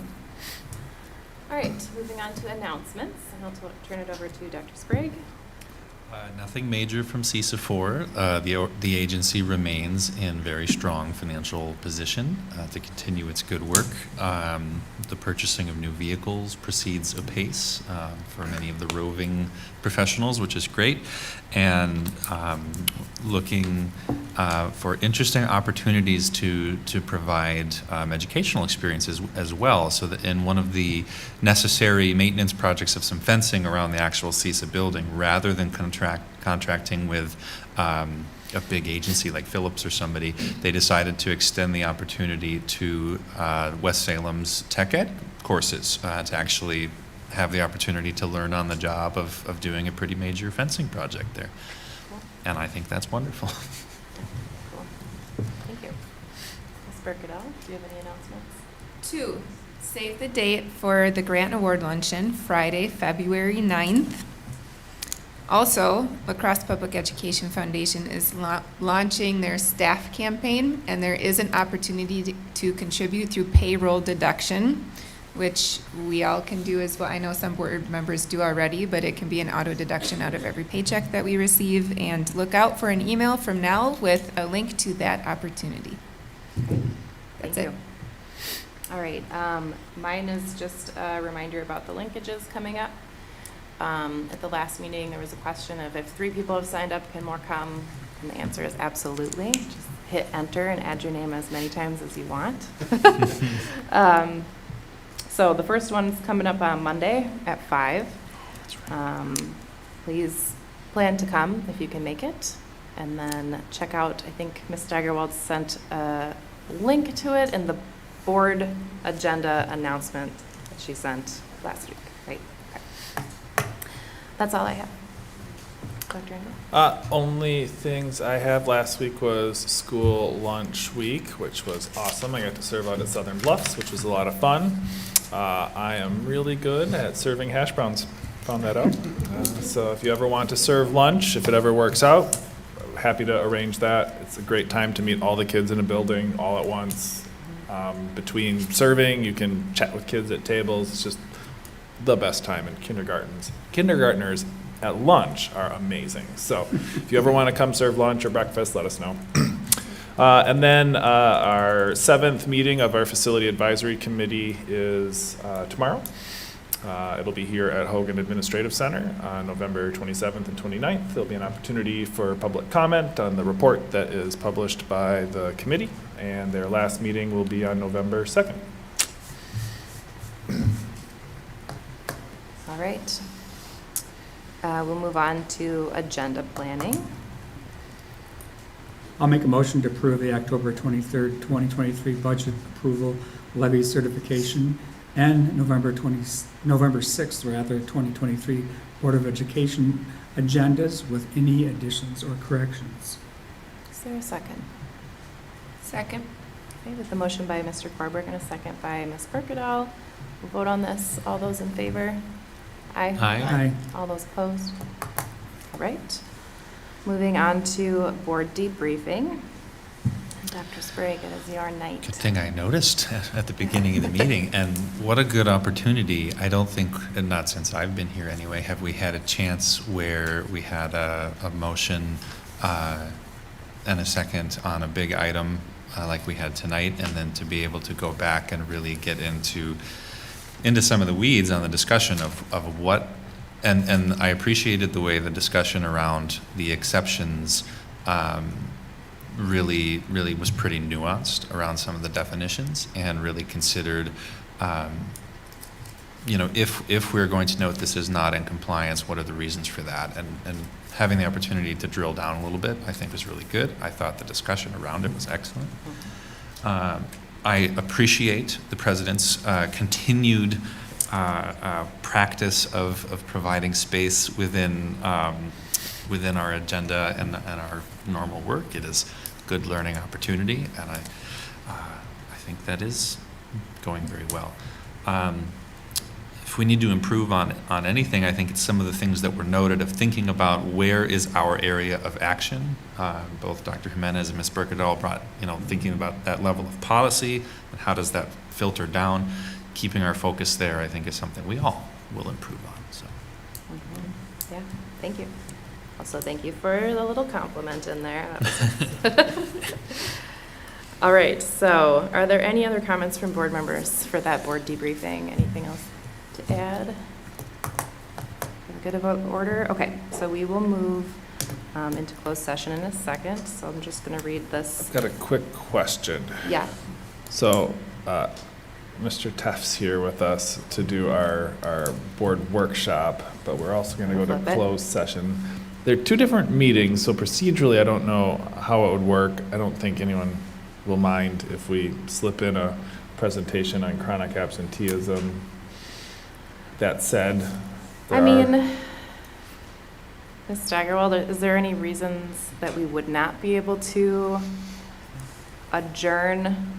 All right, moving on to announcements, and I'll turn it over to Dr. Sprague. Nothing major from CISA 4. The agency remains in very strong financial position to continue its good work. The purchasing of new vehicles proceeds apace for many of the roving professionals, which is great, and looking for interesting opportunities to provide educational experiences as well, so that in one of the necessary maintenance projects of some fencing around the actual CISA building, rather than contracting with a big agency like Phillips or somebody, they decided to extend the opportunity to West Salem's tech ed courses to actually have the opportunity to learn on the job of doing a pretty major fencing project there. Cool. And I think that's wonderful. Cool. Thank you. Ms. Burkett-Ell, do you have any announcements? 2, save the date for the Grant and Award Luncheon, Friday, February 9th. Also, La Crosse Public Education Foundation is launching their staff campaign, and there is an opportunity to contribute through payroll deduction, which we all can do as well. I know some board members do already, but it can be an auto deduction out of every paycheck that we receive. And look out for an email from Nell with a link to that opportunity. That's Thank it. you. All right, mine is just a reminder about the linkages coming up. At the last meeting, there was a question of if 3 people have signed up, can more come? And the answer is absolutely. Just hit enter and add your name as many times as you want. So the first one's coming up on Monday at 5. That's right. Please plan to come if you can make it. And then check out, I think Ms. Steigerwald sent a link to it in the board agenda announcement that she sent last week, right? Okay. That's all I have. Dr. Engel? Only things I have last week was school lunch week, which was awesome. I got to serve out at Southern Bluffs, which was a lot of fun. I am really good at serving hash browns. Found that out. So if you ever want to serve lunch, if it ever works out, happy to arrange that. It's a great time to meet all the kids in a building all at once. Between serving, you can chat with kids at tables. It's just the best time in kindergartens. Kindergartners at lunch are amazing. So if you ever want to come serve lunch or breakfast, let us know. And then our 7th meeting of our Facility Advisory Committee is tomorrow. It'll be here at Hogan Administrative Center on November 27th and 29th. There'll be an opportunity for public comment on the report that is published by the committee, and their last meeting will be on November 2nd. All right. We'll move on to agenda planning. I'll make a motion to approve the October 23rd, 2023 budget approval levy certification and November 6th, 2023 Board of Education agendas with any additions or corrections. Is there a second? Second. Okay, with the motion by Mr. Korberg and a second by Ms. Burkett-Ell. We'll vote on this. All those in favor? Aye. Aye. All those opposed? All right. Moving on to board debriefing. Dr. Sprague, it is your night. Good thing I noticed at the beginning of the meeting, and what a good opportunity. I don't think, and not since I've been here anyway, have we had a chance where we had a motion and a second on a big item like we had tonight, and then to be able to go back and really get into some of the weeds on the discussion of what, and I appreciated the way the discussion around the exceptions really was pretty nuanced around some of the definitions, and really considered, if we're going to note this is not in compliance, what are the reasons for that? And having the opportunity to drill down a little bit, I think was really good. I thought the discussion around it was excellent. I appreciate the president's continued practice of providing space within our agenda and our normal work. It is a good learning opportunity, and I think that is going very well. If we need to improve on anything, I think it's some of the things that were noted of thinking about where is our area of action. Both Dr. Jimenez and Ms. Berkedal brought, thinking about that level of policy and how does that filter down. Keeping our focus there, I think, is something we all will improve on. So. Yeah, thank you. Also, thank you for the little compliment in there. All right, so are there any other comments from board members for that board debriefing? Anything else to add? Good about order? Okay, so we will move into closed session in a second. So I'm just going to read this. I've got a quick question. Yeah. So, Mr. Teff's here with us to do our board workshop, but we're also going to go to closed session. They're two different meetings, so procedurally I don't know how it would work. I don't think anyone will mind if we slip in a presentation on chronic absenteeism. That said, Ms. Steigerwald, is there any reasons that we would not be able to adjourn,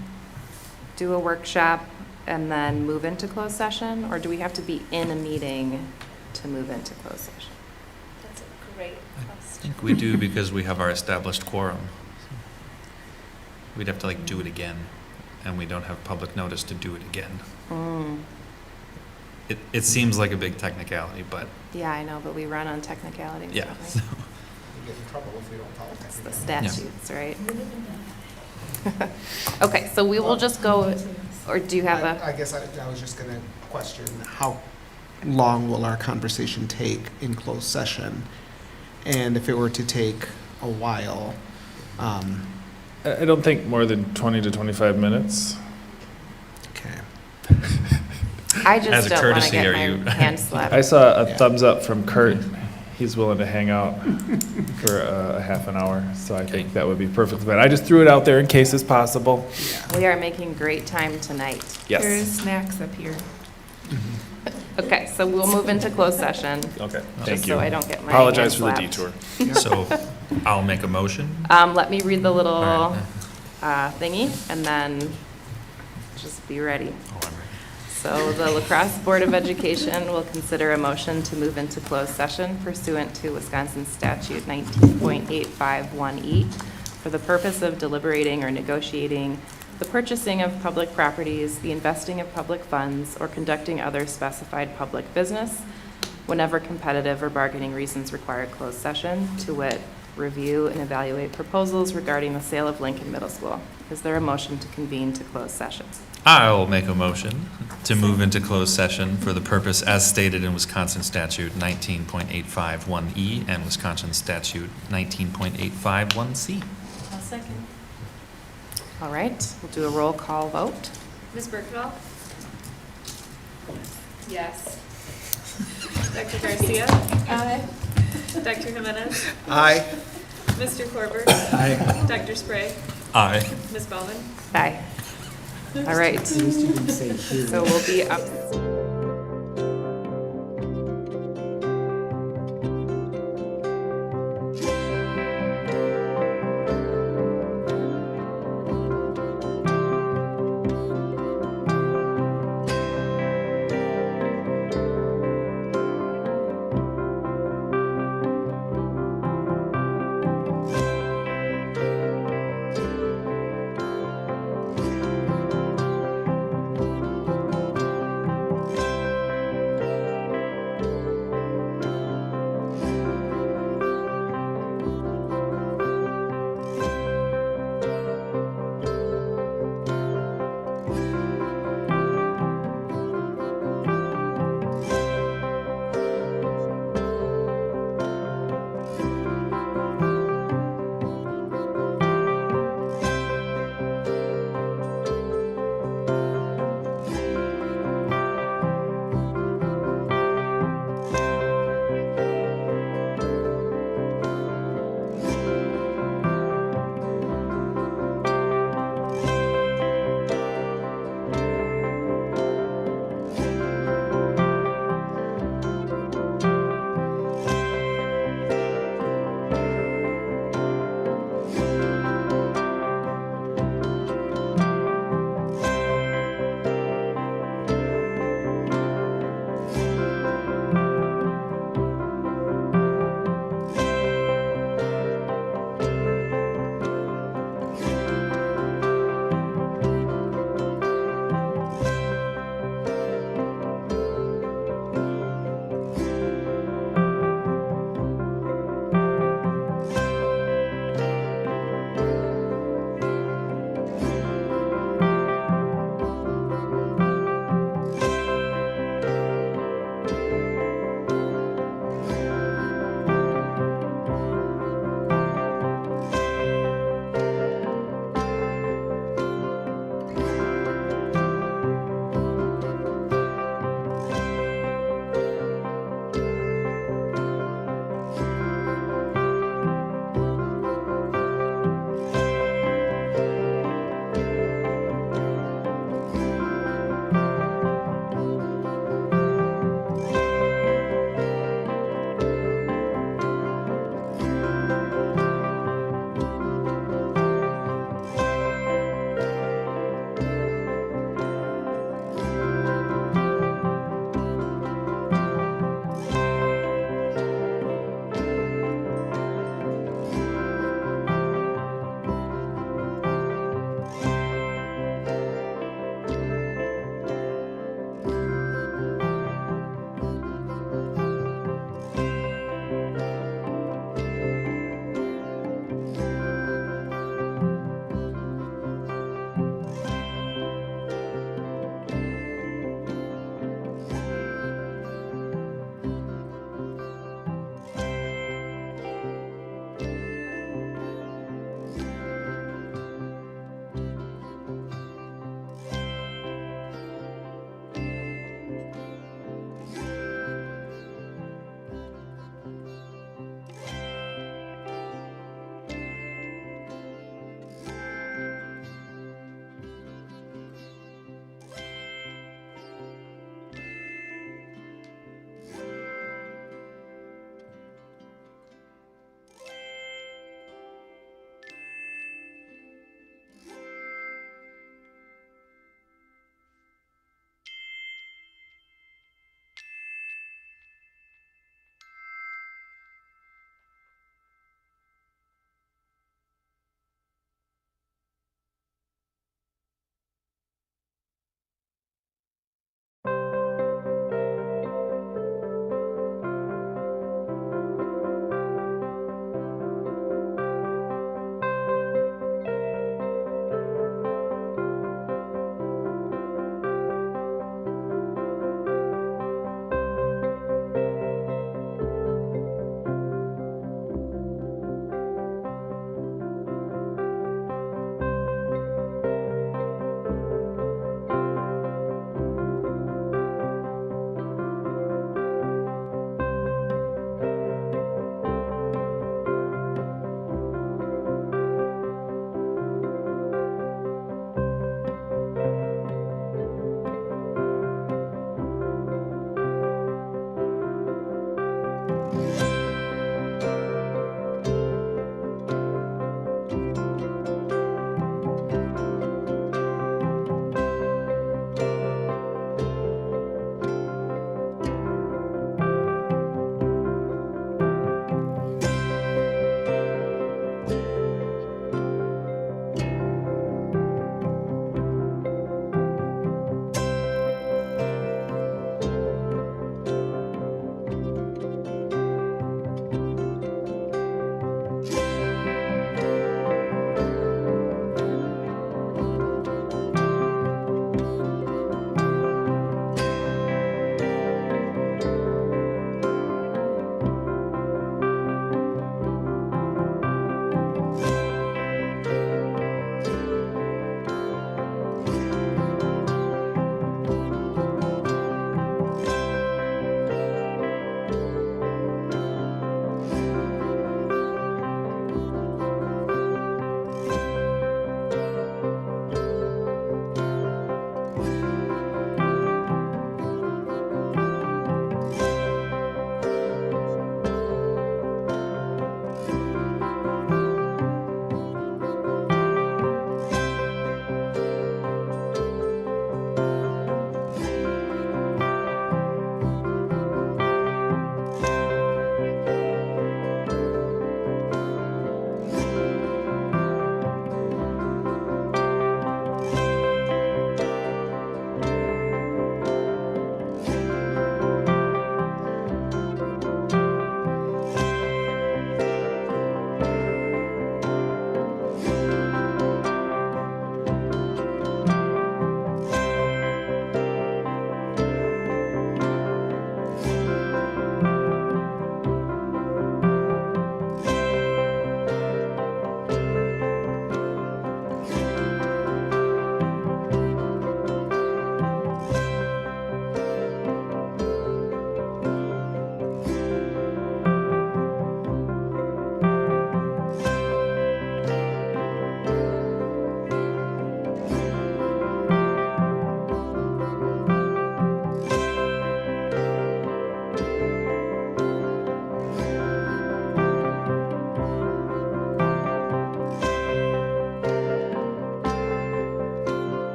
do a workshop, and then move into closed session? Or do we have to be in a meeting to move into closed session? That's a great I think we do because we have our established quorum. We'd have to do it again, and we don't have public notice to do it again. It seems like a big technicality, but. Yeah, I know, but we run on technicalities. Yeah. Don't we? So. We get in trouble if we don't follow It's the technicality. statutes, right? Okay, so we will just go, or do you have I guess I was just going to question how long will our conversation take in closed session? And if it were to take a while, I don't think more than 20 to 25 minutes. okay. I just As a don't want to courtesy, get are my you- hand slapped. I saw a Yeah. thumbs up from Kurt. He's willing to hang out for a half an hour, so I think that would be perfect. But I just threw it out there in case it's possible. We are making great time tonight. Yes. There's snacks up here. Okay, so we'll move into closed session, Okay, just thank so you. I don't get my Apologize for hand the slapped. detour. So I'll make a motion. Let me read the little All right. thingy, and then just be ready. Oh, I'm ready. So the La Crosse Board of Education will consider a motion to move into closed session pursuant to Wisconsin Statute 19.851E for the purpose of deliberating or negotiating the purchasing of public properties, the investing of public funds, or conducting other specified public business whenever competitive or bargaining reasons require closed session, to wit, review and evaluate proposals regarding the sale of Lincoln Middle School. Is there a motion to convene to closed session? I'll make a motion to move into closed session for the purpose as stated in Wisconsin Statute 19.851E and Wisconsin Statute 19.851C. I'll second. All right, we'll do a roll call vote. Ms. Berkedal? Yes. Dr. Garcia? Aye. Dr. Jimenez? Aye. Mr. Korber? Aye. Dr. Sprague? Aye. Ms. Bowman? Aye. All right. So we'll be up.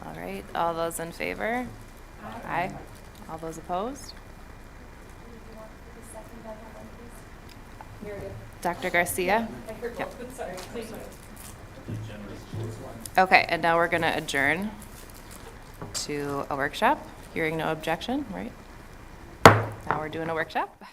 All right, all those in favor? Aye. All those opposed? Dr. Garcia? Yep. Okay, and now we're going to adjourn to a workshop. Hearing no objection, right? Now we're doing a workshop.